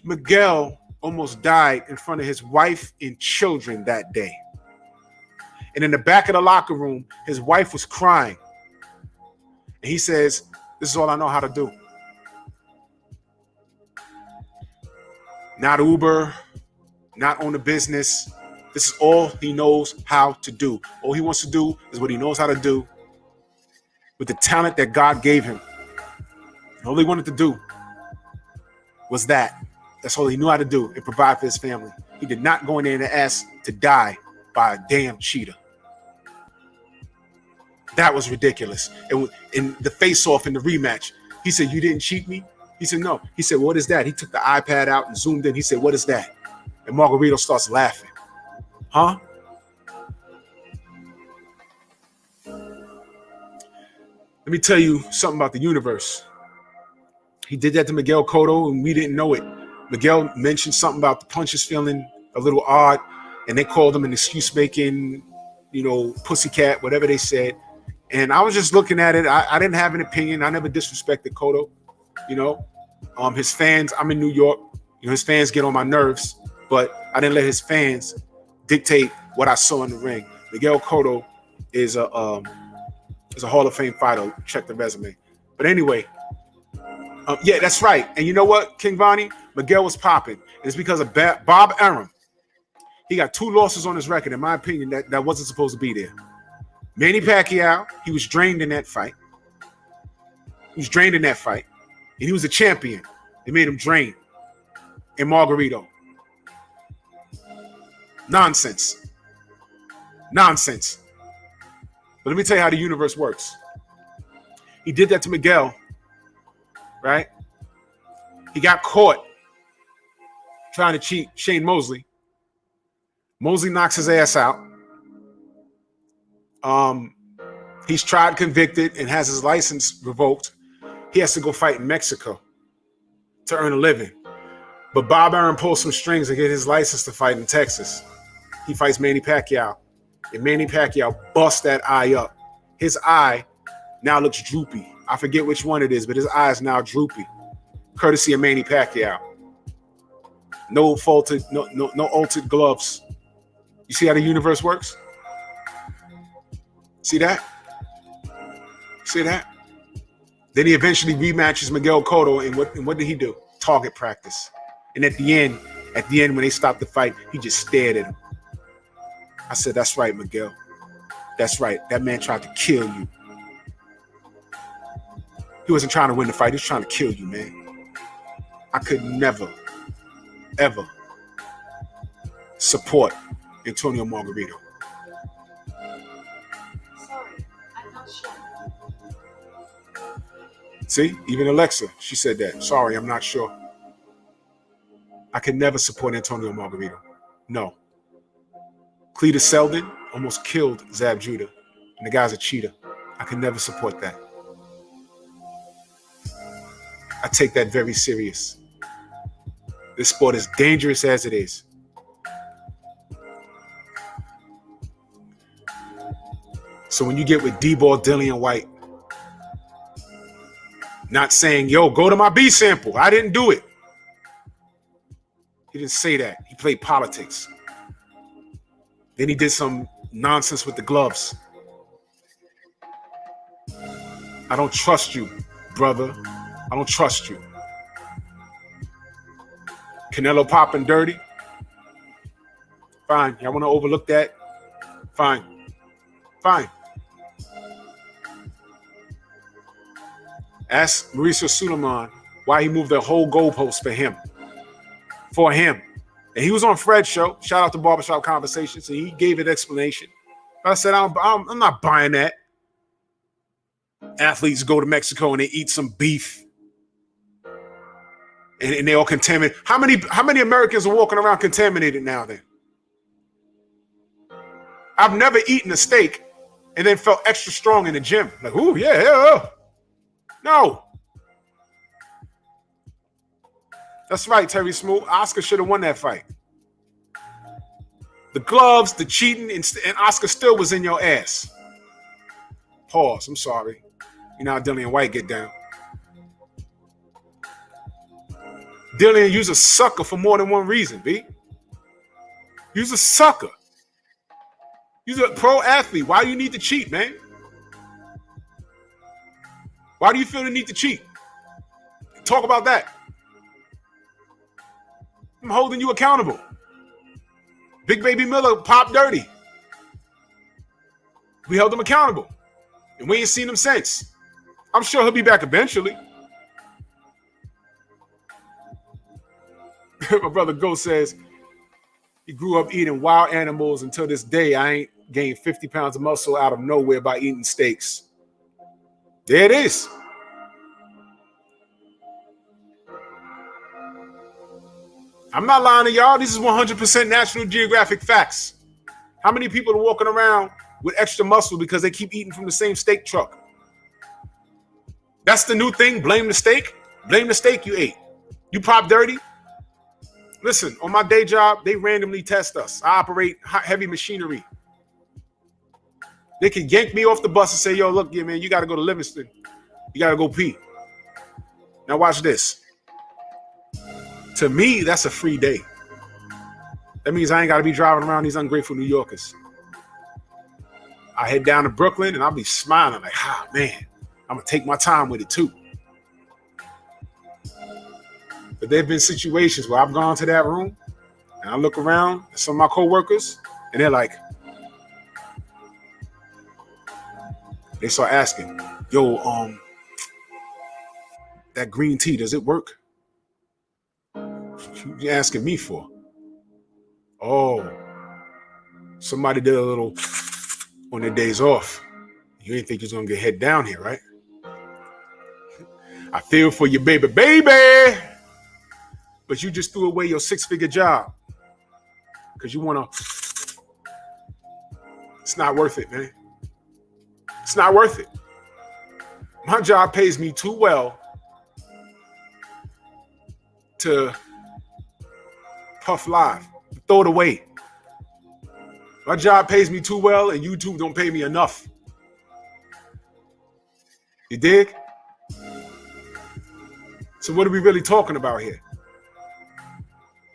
B: Miguel almost died in front of his wife and children that day. And in the back of the locker room, his wife was crying. And he says, "This is all I know how to do." Not Uber, not own a business. This is all he knows how to do. All he wants to do is what he knows how to do with the talent that God gave him. And all he wanted to do was that. That's all he knew how to do and provide for his family. He did not go in there and ask to die by a damn cheater. That was ridiculous. And in the face-off in the rematch, he said, "You didn't cheat me?" He said, "No." He said, "What is that?" He took the iPad out and zoomed in. He said, "What is that?" And Margarito starts laughing. Huh? Let me tell you something about the universe. He did that to Miguel Cotto, and we didn't know it. Miguel mentioned something about the punches feeling a little odd, and they called him an excuse-making, pussycat, whatever they said. And I was just looking at it. I didn't have an opinion. I never disrespected Cotto. His fans, I'm in New York. His fans get on my nerves, but I didn't let his fans dictate what I saw in the ring. Miguel Cotto is a Hall of Fame fighter. Check the resume. But anyway, yeah, that's right. And you know what, King Vonnie? Miguel was popping. It's because of Bob Arum. He got 2 losses on his record, in my opinion, that wasn't supposed to be there. Manny Pacquiao, he was drained in that fight. And he was a champion. They made him drain. And Margarito. Nonsense. But let me tell you how the universe works. He did that to Miguel, right? He got caught trying to cheat Shane Mosley. Mosley knocks his ass out. He's tried, convicted, and has his license revoked. He has to go fight in Mexico to earn a living. But Bob Arum pulls some strings to get his license to fight in Texas. He fights Manny Pacquiao. And Manny Pacquiao busts that eye up. His eye now looks droopy. I forget which one it is, but his eye is now droopy. Courtesy of Manny Pacquiao. No altered gloves. You see how the universe works? See that? Then he eventually rematches Miguel Cotto, and what did he do? Target practice. And at the end, when they stopped the fight, he just stared at him. I said, that's right, Miguel. That's right. That man tried to kill you. He wasn't trying to win the fight. He was trying to kill you, man. I could never, ever support Antonio Margarito.
C: Sorry, I'm not sure.
B: See, even Alexa, she said that. Sorry, I'm not sure. I could never support Antonio Margarito. No. Cletus Selden almost killed Zab Judah, and the guy's a cheater. I could never support that. I take that very serious. This sport is dangerous as it is. So when you get with D-ball Dillian Whyte, not saying, yo, go to my B sample. I didn't do it. He didn't say that. He played politics. Then he did some nonsense with the gloves. I don't trust you, brother. I don't trust you. Canelo popping dirty. Fine. Y'all want to overlook that? Fine. Ask Mauricio Suleiman why he moved the whole goalpost for him. And he was on Fred's show. Shout out to Barbershop Conversations. And he gave an explanation. But I said, I'm not buying that. Athletes go to Mexico and they eat some beef. And they all contaminated. How many Americans are walking around contaminated now then? I've never eaten a steak and then felt extra strong in the gym. Like, ooh, yeah. No. That's right, Terry Smoot. Oscar should have won that fight. The gloves, the cheating, and Oscar still was in your ass. Pause. I'm sorry. You know how Dillian Whyte get down. Dillian, you's a sucker for more than one reason, B. You's a sucker. You's a pro athlete. Why do you need to cheat, man? Why do you feel the need to cheat? Talk about that. I'm holding you accountable. Big Baby Miller popped dirty. We held him accountable. And we ain't seen him since. I'm sure he'll be back eventually. My brother Go says he grew up eating wild animals. Until this day, I ain't gained 50 pounds of muscle out of nowhere by eating steaks. There it is. I'm not lying to y'all. This is 100% National Geographic facts. How many people are walking around with extra muscle because they keep eating from the same steak truck? That's the new thing. Blame the steak. Blame the steak you ate. You pop dirty. Listen, on my day job, they randomly test us. I operate heavy machinery. They can yank me off the bus and say, yo, look, yeah, man, you got to go to Livingston. You got to go pee. Now watch this. To me, that's a free day. That means I ain't got to be driving around these ungrateful New Yorkers. I head down to Brooklyn and I'll be smiling like, man, I'm going to take my time with it too. But there have been situations where I've gone to that room and I look around at some of my coworkers and they're like, they start asking, yo, that green tea, does it work? What you asking me for? Oh, somebody did a little on their days off. You ain't think you're going to get head down here, right? I feel for you, baby. But you just threw away your 6-figure job because you want to. It's not worth it, man. It's not worth it. My job pays me too well to puff live, throw it away. My job pays me too well and YouTube don't pay me enough. You dig? So what are we really talking about here?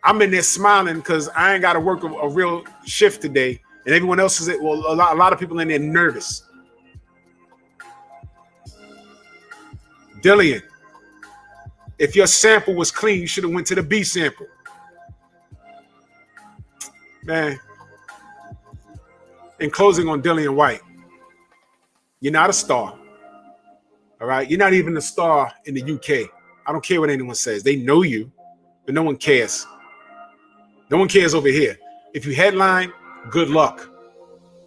B: I'm in there smiling because I ain't got to work a real shift today. And everyone else is, well, a lot of people in there nervous. Dillian, if your sample was clean, you should have went to the B sample. Man, in closing on Dillian Whyte, you're not a star. All right? You're not even a star in the UK. I don't care what anyone says. They know you, but no one cares. No one cares over here. If you headline, good luck.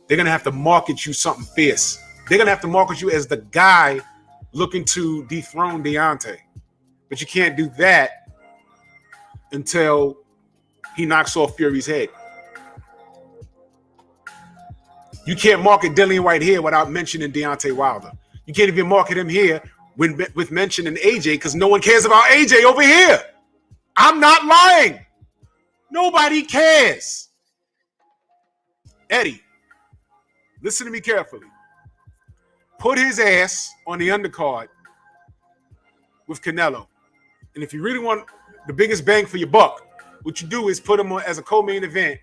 B: They're going to have to market you something fierce. They're going to have to market you as the guy looking to dethrone Deontay. But you can't do that until he knocks off Fury's head. You can't market Dillian Whyte here without mentioning Deontay Wilder. You can't even market him here with mentioning AJ because no one cares about AJ over here. I'm not lying. Nobody cares. Eddie, listen to me carefully. Put his ass on the undercard with Canelo. And if you really want the biggest bang for your buck, what you do is put him on as a co-main event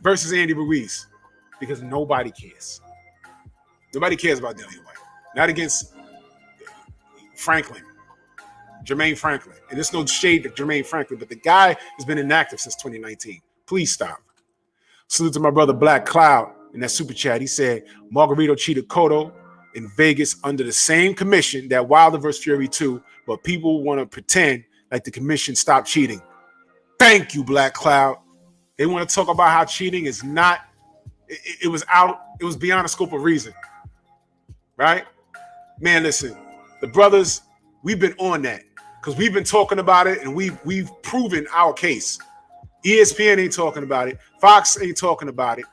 B: versus Andy Ruiz. Because nobody cares. Nobody cares about Dillian Whyte. Not against Franklin, Jermaine Franklin. And there's no shade to Jermaine Franklin, but the guy has been inactive since 2019. Please stop. Salute to my brother Black Cloud in that super chat. He said, Margarito cheated Cotto in Vegas under the same commission that Wilder vs. Fury 2, but people want to pretend like the commission stopped cheating. Thank you, Black Cloud. They want to talk about how cheating is not, it was beyond the scope of reason. Right? Man, listen, the brothers, we've been on that because we've been talking about it and we've proven our case. ESPN ain't talking about it. Fox ain't talking about it.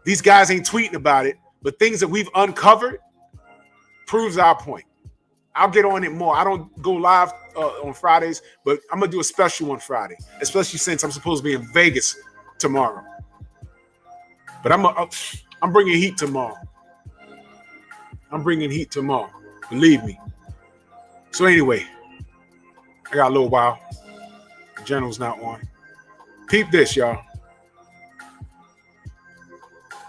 B: These guys ain't tweeting about it, but things that we've uncovered proves our point. I'll get on it more. I don't go live on Fridays, but I'm going to do a special on Friday, especially since I'm supposed to be in Vegas tomorrow. But I'm bringing heat tomorrow. I'm bringing heat tomorrow. Believe me. So anyway, I got a little while. The general's not on. Peep this, y'all.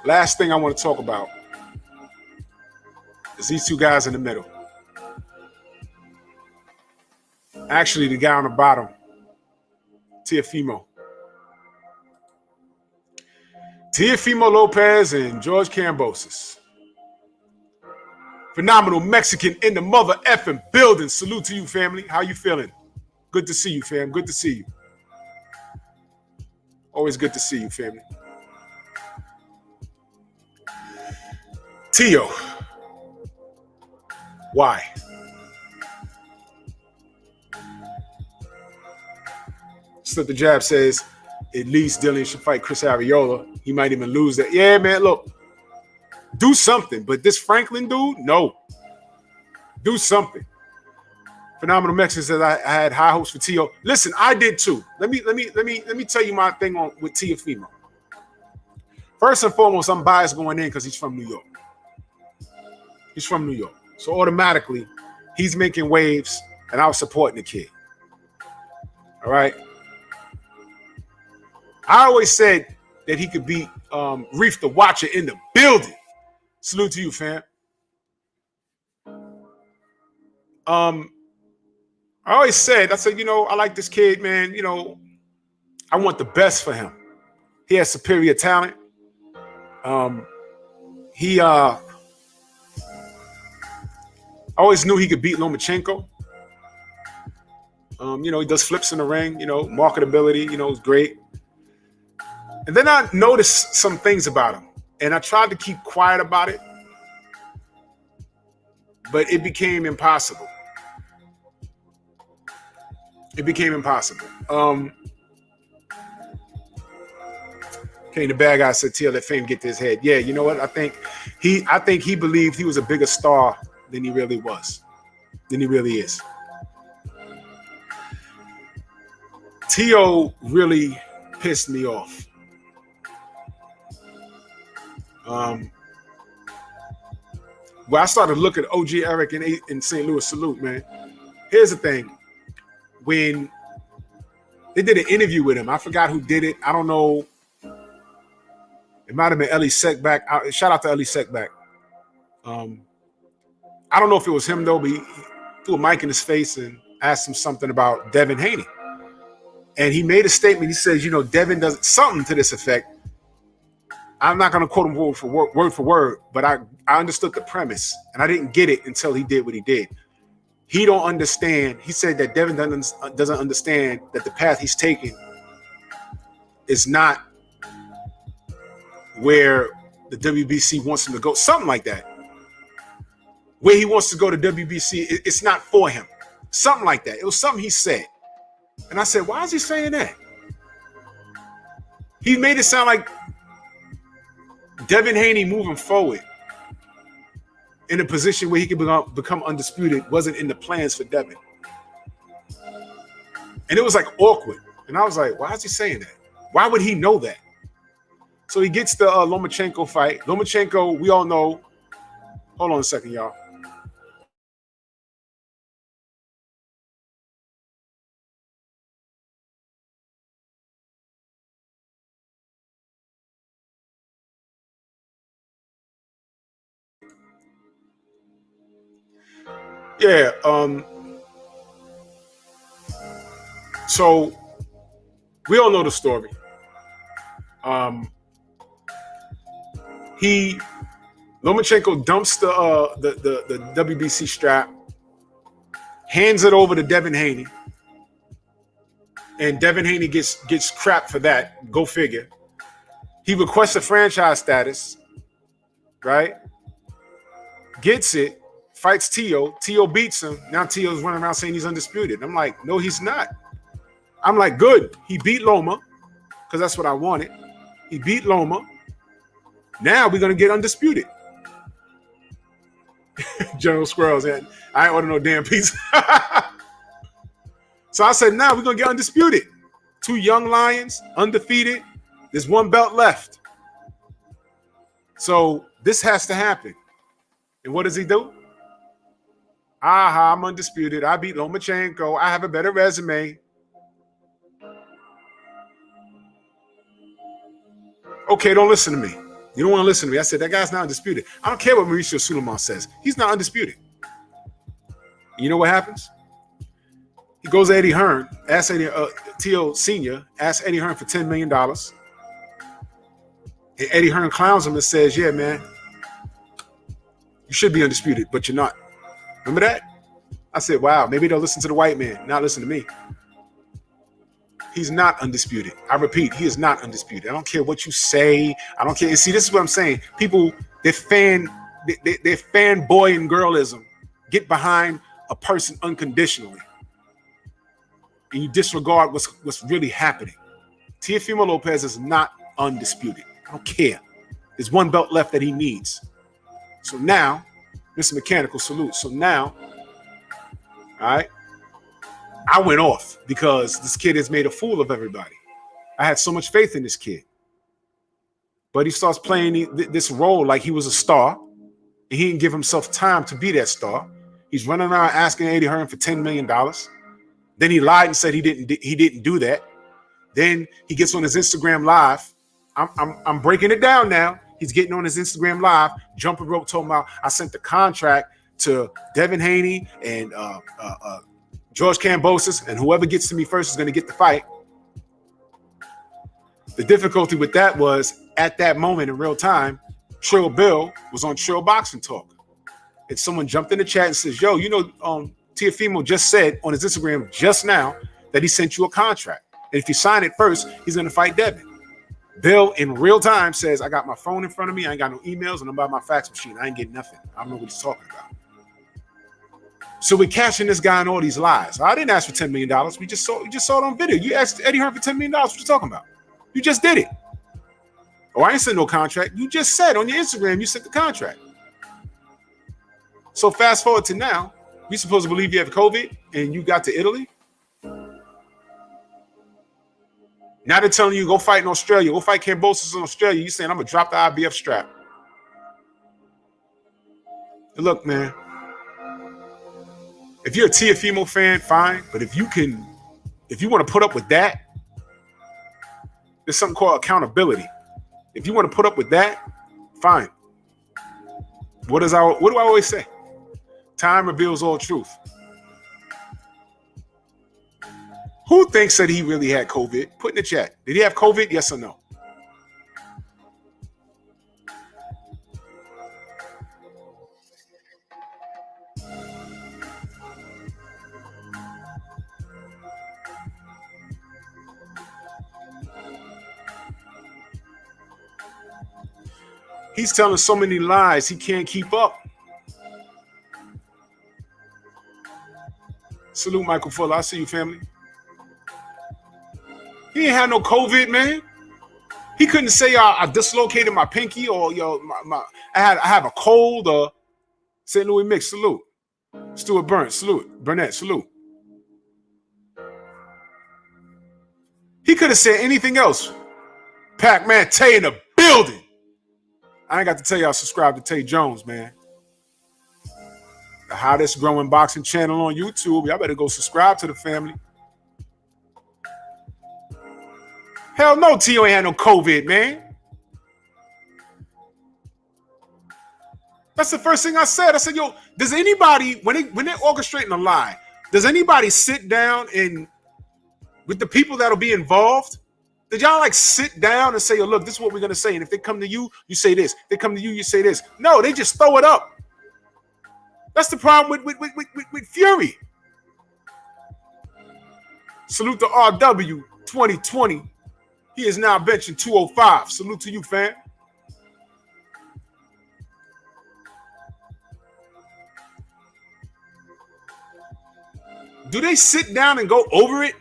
B: Last thing I want to talk about is these two guys in the middle. Actually, the guy on the bottom, Teofimo Lopez and George Kambosos. Phenomenal Mexican in the mother effing building. Salute to you, family. How you feeling? Good to see you, fam. Good to see you. Always good to see you, family. Teo. Why? Slip the Jab says, at least Dillian should fight Chris Arreola. He might even lose that. Yeah, man, look. Do something. But this Franklin dude, no. Do something. Phenomenal Mexican says I had high hopes for Tio. Listen, I did too. Let me tell you my thing on with Teofimo. First and foremost, I'm biased going in because he's from New York. He's from New York. So automatically, he's making waves, and I was supporting the kid. All right. I always said that he could beat Reef the Watcher in the building. Salute to you, fam. I always said, I said, I like this kid, man. I want the best for him. He has superior talent. I always knew he could beat Lomachenko. He does flips in the ring, marketability, is great. And then I noticed some things about him, and I tried to keep quiet about it, but it became impossible. It became impossible. The bad guy said, "Till let fame get to his head." Yeah, you know what? I think he believed he was a bigger star than he really was, than he really is. Tio really pissed me off. Well, I started looking at OG Eric in St. Louis. Salute, man. Here's the thing. When they did an interview with him, I forgot who did it. I don't know. It might have been Ellie Seckback. Shout out to Ellie Seckback. I don't know if it was him, though, but he threw a mic in his face and asked him something about Devin Haney. And he made a statement. He says, Devin does something to this effect. I'm not going to quote him word for word, but I understood the premise, and I didn't get it until he did what he did. He don't understand. He said that Devin doesn't understand that the path he's taking is not where the WBC wants him to go. Something like that. Where he wants to go to WBC, it's not for him. Something like that. It was something he said. And I said, why is he saying that? He made it sound like Devin Haney moving forward in a position where he could become undisputed wasn't in the plans for Devin. And it was like awkward. And I was like, why is he saying that? Why would he know that? So he gets the Lomachenko fight. Lomachenko, we all know. Hold on a second, y'all. Yeah, so we all know the story. Lomachenko dumps the WBC strap, hands it over to Devin Haney, and Devin Haney gets crap for that. Go figure. He requests a franchise status, right? Gets it. Fights Tio. Tio beats him. Now Tio's running around saying he's undisputed. I'm like, no, he's not. I'm like, good. He beat Loma because that's what I wanted. He beat Loma. Now we're going to get undisputed. General Squirrels, I ain't order no damn pizza. So I said, now we're going to get undisputed. 2 young lions, undefeated. There's 1 belt left. So this has to happen. And what does he do? I'm undisputed. I beat Lomachenko. I have a better resume. Okay, don't listen to me. You don't want to listen to me. I said, that guy's not undisputed. I don't care what Mauricio Sulaiman says. He's not undisputed. You know what happens? He goes to Eddie Hearn, asks Tio Sr., asks Eddie Hearn for $10 million. And Eddie Hearn clowns him and says, yeah, man, you should be undisputed, but you're not. Remember that? I said, wow, maybe they'll listen to the white man, not listen to me. He's not undisputed. I repeat, he is not undisputed. I don't care what you say. I don't care. See, this is what I'm saying. People, their fanboy and girlism get behind a person unconditionally. And you disregard what's really happening. Teofimo Lopez is not undisputed. I don't care. There's 1 belt left that he needs. So now, Mr. Mechanical, salute. So now All right. I went off because this kid has made a fool of everybody. I had so much faith in this kid. But he starts playing this role like he was a star, and he didn't give himself time to be that star. He's running around asking Eddie Hearn for $10 million. Then he lied and said he didn't do that. Then he gets on his Instagram Live. I'm breaking it down now. He's getting on his Instagram Live, jumping rope, talking about I sent the contract to Devin Haney and George Kambosos, and whoever gets to me first is going to get the fight. The difficulty with that was at that moment in real time, Trill Bill was on Trill Boxing Talk. And someone jumped in the chat and says, yo, Teofimo just said on his Instagram just now that he sent you a contract. And if you sign it first, he's going to fight Devin. Bill in real time says, I got my phone in front of me. I ain't got no emails and I'm by my fax machine. I ain't getting nothing. I don't know what he's talking about. So we're catching this guy in all these lies. I didn't ask for $10 million. We just saw it on video. You asked Eddie Hearn for $10 million. What you talking about? You just did it. Oh, I ain't sent no contract. You just said on your Instagram you sent the contract. So fast forward to now, we supposed to believe you have COVID and you got to Italy? Now they're telling you go fight in Australia, go fight Kambosos in Australia. You saying I'm gonna drop the IBF strap. And look, man, if you're a Teofimo fan, fine. But if you want to put up with that, there's something called accountability. If you want to put up with that, fine. What do I always say? Time reveals all truth. Who thinks that he really had COVID? Put in the chat. Did he have COVID? Yes or no? He's telling so many lies, he can't keep up. Salute Michael Fuller. I see you, family. He ain't had no COVID, man. He couldn't say I dislocated my pinky or I have a cold or St. Louis Mix. Salute. Stuart Burns. Salute. Burnett. Salute. He could have said anything else. Pac-Man Tay in the building. I ain't got to tell y'all subscribe to Tay Jones, man. The hottest growing boxing channel on YouTube. Y'all better go subscribe to the family. Hell no, Tio ain't had no COVID, man. That's the first thing I said. I said, yo, does anybody, when they're orchestrating a lie, does anybody sit down and with the people that'll be involved? Did y'all like sit down and say, oh, look, this is what we're going to say. And if they come to you, you say this. If they come to you, you say this. No, they just throw it up. That's the problem with Fury. Salute to RW 2020. He is now benching 205. Salute to you, fam. Do they sit down and go over it?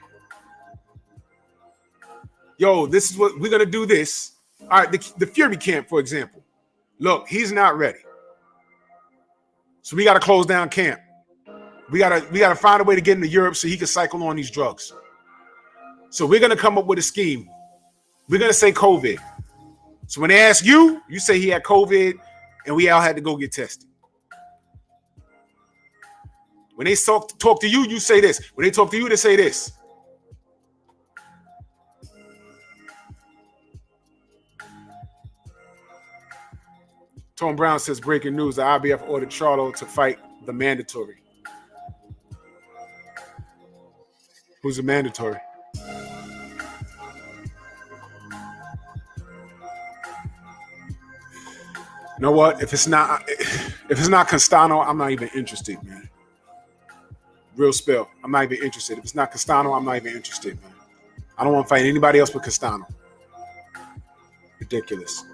B: Yo, this is what we're going to do this. All right, the Fury camp, for example. Look, he's not ready. So we got to close down camp. We got to find a way to get him to Europe so he can cycle on these drugs. So we're going to come up with a scheme. We're going to say COVID. So when they ask you, you say he had COVID and we all had to go get tested. When they talk to you, you say this. When they talk to you, they say this. Tom Brown says, breaking news, the IBF ordered Charlo to fight the mandatory. Who's the mandatory? You know what? If it's not Castano, I'm not even interested, man. Real spell. I'm not even interested. If it's not Castano, I'm not even interested, man. I don't want to fight anybody else but Castano. Ridiculous.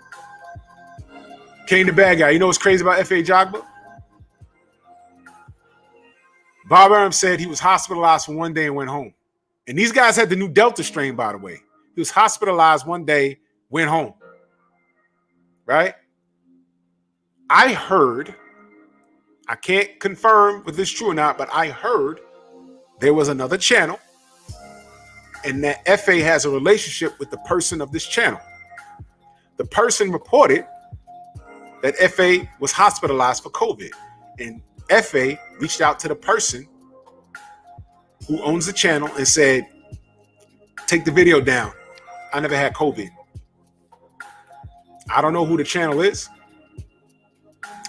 B: Kane the bad guy. You know what's crazy about F.A. Jogba? Bob Arum said he was hospitalized for one day and went home. And these guys had the new Delta strain, by the way. He was hospitalized one day, went home. Right? I heard, I can't confirm if this is true or not, but I heard there was another channel, and that FA has a relationship with the person of this channel. The person reported that FA was hospitalized for COVID, and FA reached out to the person who owns the channel and said, take the video down. I never had COVID. I don't know who the channel is.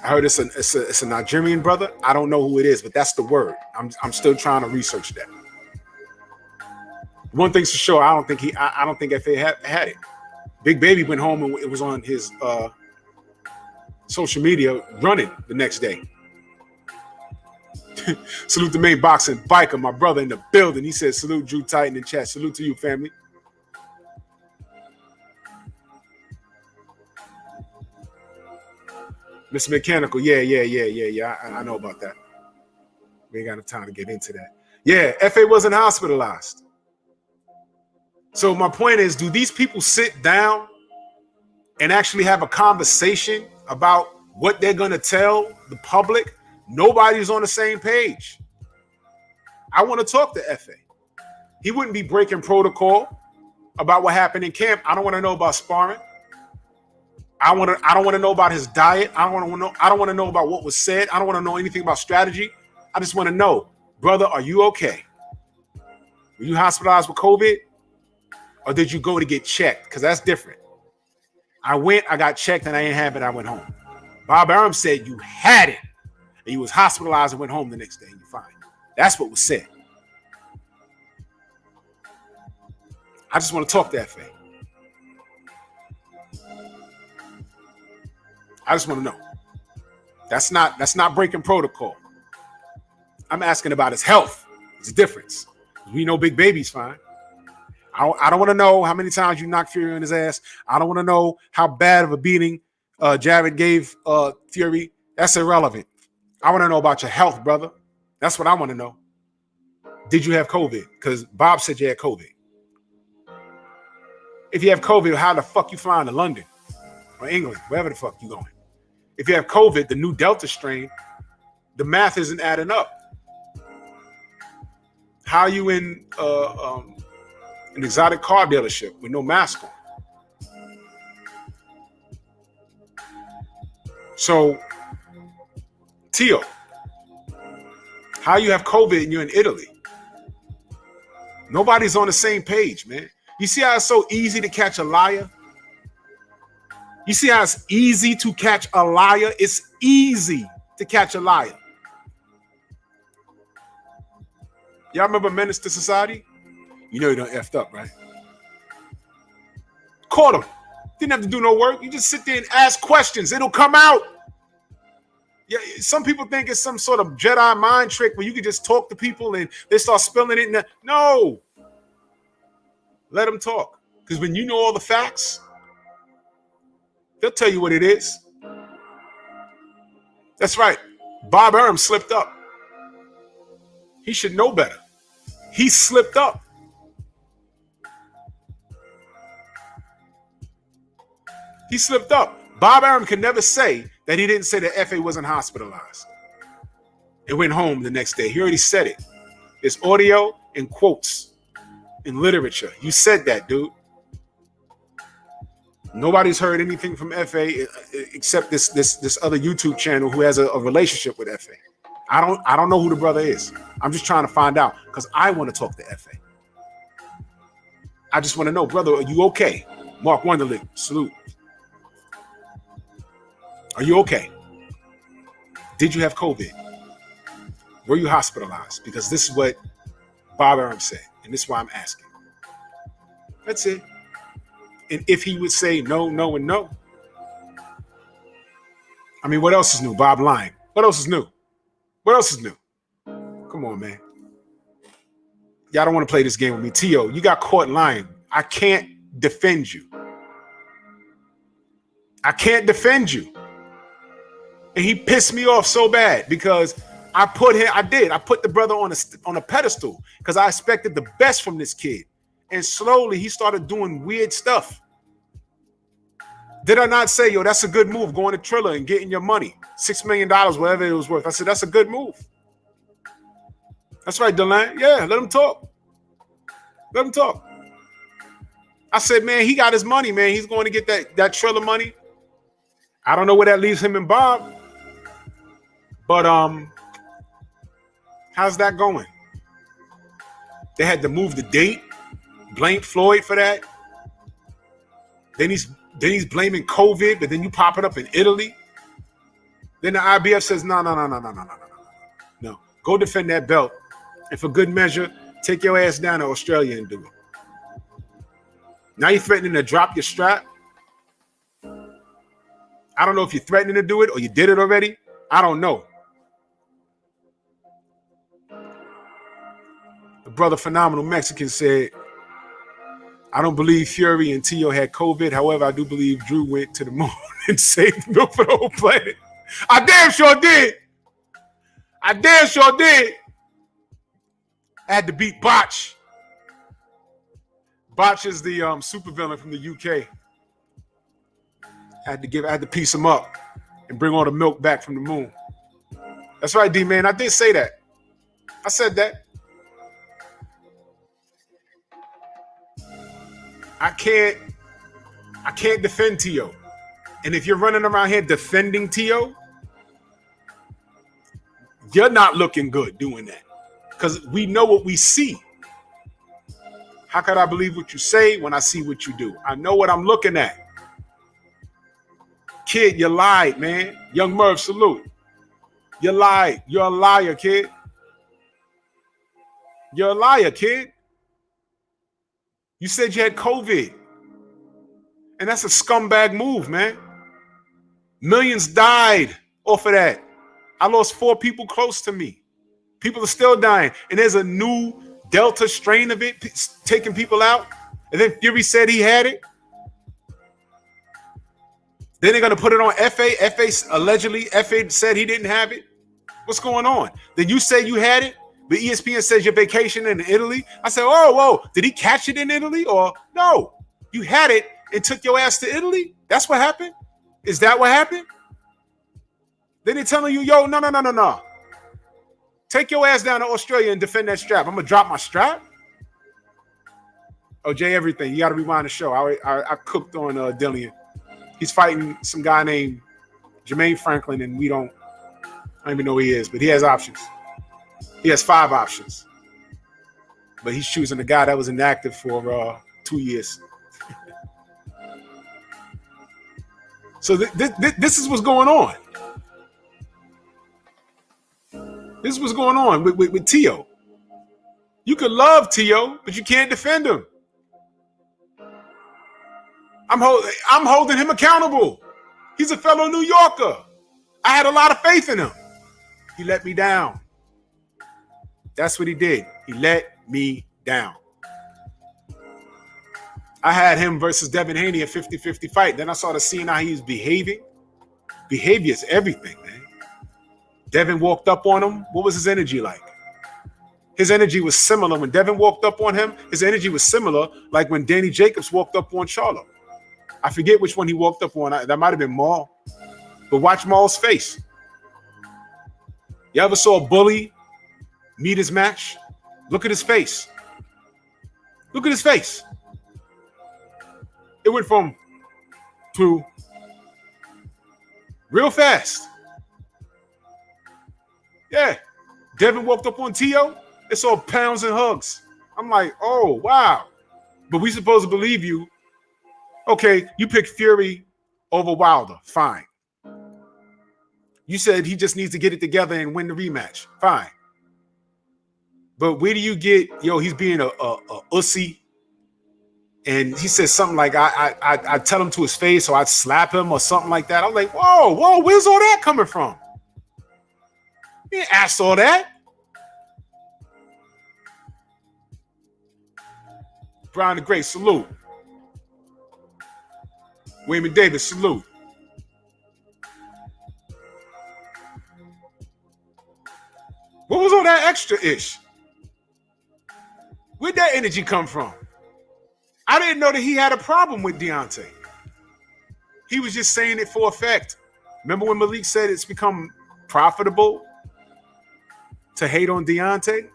B: I heard it's a Nigerian brother. I don't know who it is, but that's the word. I'm still trying to research that. One thing's for sure, I don't think FA had it. Big Baby went home and it was on his social media running the next day. Salute the main boxing biker, my brother in the building. He said, salute Drew Titan in chat. Salute to you, family. Mr. Mechanical, yeah. I know about that. We ain't got enough time to get into that. Yeah, FA wasn't hospitalized. So my point is, do these people sit down and actually have a conversation about what they're going to tell the public? Nobody's on the same page. I want to talk to FA. He wouldn't be breaking protocol about what happened in camp. I don't want to know about sparring. I don't want to know about his diet. I don't want to know about what was said. I don't want to know anything about strategy. I just want to know, brother, are you okay? Were you hospitalized with COVID? Or did you go to get checked? Because that's different. I went, I got checked, and I didn't have it. I went home. Bob Arum said you had it. And you was hospitalized and went home the next day and you're fine. That's what was said. I just want to talk to FA. I just want to know. That's not breaking protocol. I'm asking about his health. It's a difference. We know Big Baby's fine. I don't want to know how many times you knocked Fury on his ass. I don't want to know how bad of a beating Jared gave Fury. That's irrelevant. I want to know about your health, brother. That's what I want to know. Did you have COVID? Because Bob said you had COVID. If you have COVID, how the fuck you flying to London or England, wherever the fuck you going? If you have COVID, the new Delta strain, the math isn't adding up. How are you in an exotic car dealership with no mask on? So, Teo, how you have COVID and you're in Italy? Nobody's on the same page, man. You see how it's so easy to catch a liar? You see how it's easy to catch a liar? It's easy to catch a liar. Y'all remember Menace to Society? You know you done effed up, right? Caught him. Didn't have to do no work. You just sit there and ask questions. It'll come out. Yeah, some people think it's some sort of Jedi mind trick where you can just talk to people and they start spilling it. No. Let them talk. Because when you know all the facts, they'll tell you what it is. That's right. Bob Arum slipped up. He should know better. He slipped up. He slipped up. Bob Arum can never say that he didn't say that FA wasn't hospitalized and went home the next day. He already said it. It's audio and quotes in literature. You said that, dude. Nobody's heard anything from FA except this other YouTube channel who has a relationship with FA. I don't know who the brother is. I'm just trying to find out because I want to talk to FA. I just want to know, brother, are you okay? Mark Wonderlick, salute. Are you okay? Did you have COVID? Were you hospitalized? Because this is what Bob Arum said, and this is why I'm asking. That's it. And if he would say no, no, and no. I mean, what else is new? Bob lying. What else is new? What else is new? Come on, man. Y'all don't want to play this game with me. Teo, you got caught lying. I can't defend you. I can't defend you. And he pissed me off so bad because I put the brother on a pedestal because I expected the best from this kid. And slowly he started doing weird stuff. Did I not say, yo, that's a good move, going to Triller and getting your money, $6 million, whatever it was worth? I said, that's a good move. That's right, Dillian. Yeah, let him talk. Let him talk. I said, man, he got his money, man. He's going to get that Triller money. I don't know where that leaves him and Bob. But how's that going? They had to move the date, blame Floyd for that. Then he's blaming COVID, but then you pop it up in Italy. Then the IBF says, no. No, go defend that belt. And for good measure, take your ass down to Australia and do it. Now you're threatening to drop your strap. I don't know if you're threatening to do it or you did it already. I don't know. The brother Phenomenal Mexican said, I don't believe Fury and Tio had COVID. However, I do believe Drew went to the moon and saved milk for the whole planet. I damn sure did. I had to beat Botch. Botch is the supervillain from the UK. I had to piece him up and bring all the milk back from the moon. That's right, D-Man. I did say that. I said that. I can't defend Tio. And if you're running around here defending Tio, you're not looking good doing that. Because we know what we see. How could I believe what you say when I see what you do? I know what I'm looking at. Kid, you lied, man. Young Merv, salute. You lied. You're a liar, kid. You're a liar, kid. You said you had COVID. And that's a scumbag move, man. Millions died off of that. I lost 4 people close to me. People are still dying. And there's a new Delta strain of it taking people out. And then Fury said he had it. Then they're going to put it on FA. FA allegedly, FA said he didn't have it. What's going on? Then you say you had it, but ESPN says you're vacationing in Italy. I said, oh, whoa, did he catch it in Italy? Or no, you had it and took your ass to Italy? That's what happened? Is that what happened? Then they're telling you, yo, no. Take your ass down to Australia and defend that strap. I'm going to drop my strap? Oh, Jay, everything. You got to rewind the show. I cooked on Dillian. He's fighting some guy named Jermaine Franklin, and I don't even know who he is, but he has options. He has 5 options. But he's choosing a guy that was inactive for 2 years. So this is what's going on. This is what's going on with Tio. You could love Tio, but you can't defend him. I'm holding him accountable. He's a fellow New Yorker. I had a lot of faith in him. He let me down. That's what he did. He let me down. I had him versus Devin Haney a 50-50 fight. Then I started seeing how he was behaving. Behavior is everything, man. Devin walked up on him. What was his energy like? His energy was similar. When Devin walked up on him, his energy was similar like when Danny Jacobs walked up on Charlo. I forget which one he walked up on. That might have been Maul. But watch Maul's face. You ever saw a bully meet his match? Look at his face. Look at his face. It went from to real fast. Yeah. Devin walked up on Tio. It's all pounds and hugs. I'm like, oh, wow. But we supposed to believe you. Okay, you picked Fury over Wilder. Fine. You said he just needs to get it together and win the rematch. Fine. But where do you get, he's being a ussy. And he says something like, I tell him to his face or I'd slap him or something like that. I'm like, whoa, where's all that coming from? You didn't ask all that. Brian the Great, salute. Wayman Davis, salute. What was all that extra-ish? Where'd that energy come from? I didn't know that he had a problem with Deontay. He was just saying it for effect. Remember when Malik said it's become profitable to hate on Deontay?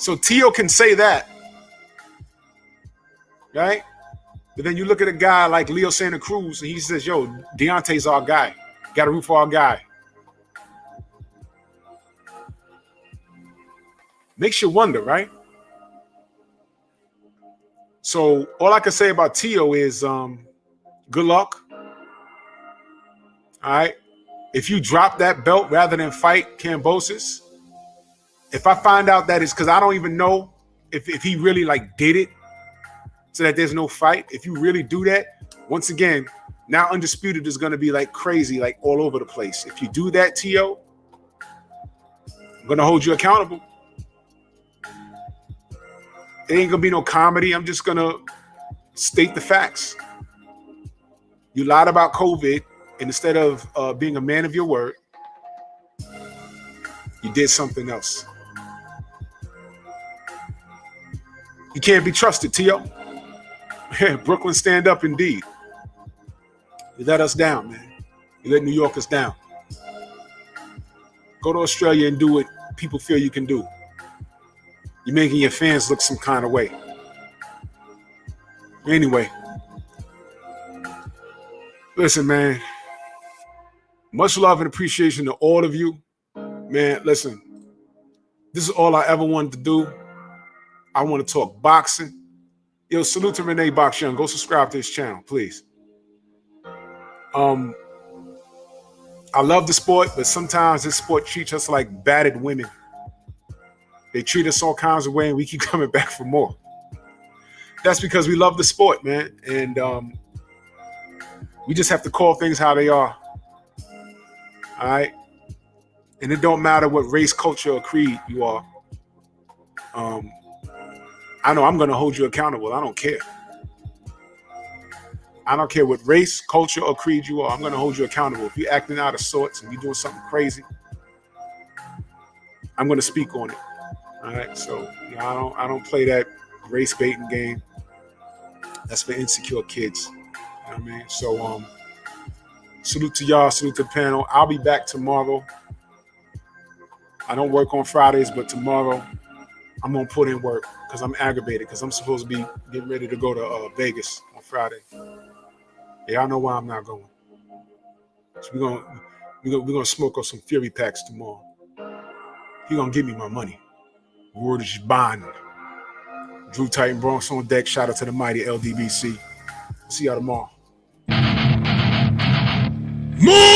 B: So Tio can say that, right? But then you look at a guy like Leo Santa Cruz, and he says, yo, Deontay's our guy. Got to root for our guy. Makes you wonder, right? So all I can say about Tio is good luck. All right. If you drop that belt rather than fight Kambosos, if I find out that it's because I don't even know if he really like did it so that there's no fight. If you really do that, once again, now Undisputed is going to be like crazy, like all over the place. If you do that, Tio, I'm going to hold you accountable. It ain't going to be no comedy. I'm just going to state the facts. You lied about COVID, and instead of being a man of your word, you did something else. You can't be trusted, Tio. Brooklyn, stand up indeed. You let us down, man. You let New Yorkers down. Go to Australia and do what people feel you can do. You're making your fans look some kind of way. Anyway, listen, man. Much love and appreciation to all of you. Man, listen. This is all I ever wanted to do. I want to talk boxing. Yo, salute to Renee Box Young. Go subscribe to his channel, please. I love the sport, but sometimes this sport treats us like battered women. They treat us all kinds of ways, and we keep coming back for more. That's because we love the sport, man. And we just have to call things how they are. All right? And it don't matter what race, culture, or creed you are. I know I'm going to hold you accountable. I don't care. I don't care what race, culture, or creed you are. I'm going to hold you accountable. If you're acting out of sorts and you're doing something crazy, I'm going to speak on it. All right? So you know, I don't play that race baiting game. That's for insecure kids. You know what I mean? So salute to y'all. Salute to the panel. I'll be back tomorrow. I don't work on Fridays, but tomorrow I'm going to put in work because I'm aggravated because I'm supposed to be getting ready to go to Vegas on Friday. Y'all know why I'm not going. So we're gonna smoke on some Fury packs tomorrow. He gonna give me my money. Word is bond. Drew Titan Bronx on deck. Shout out to the mighty LDBC. See y'all tomorrow. Move!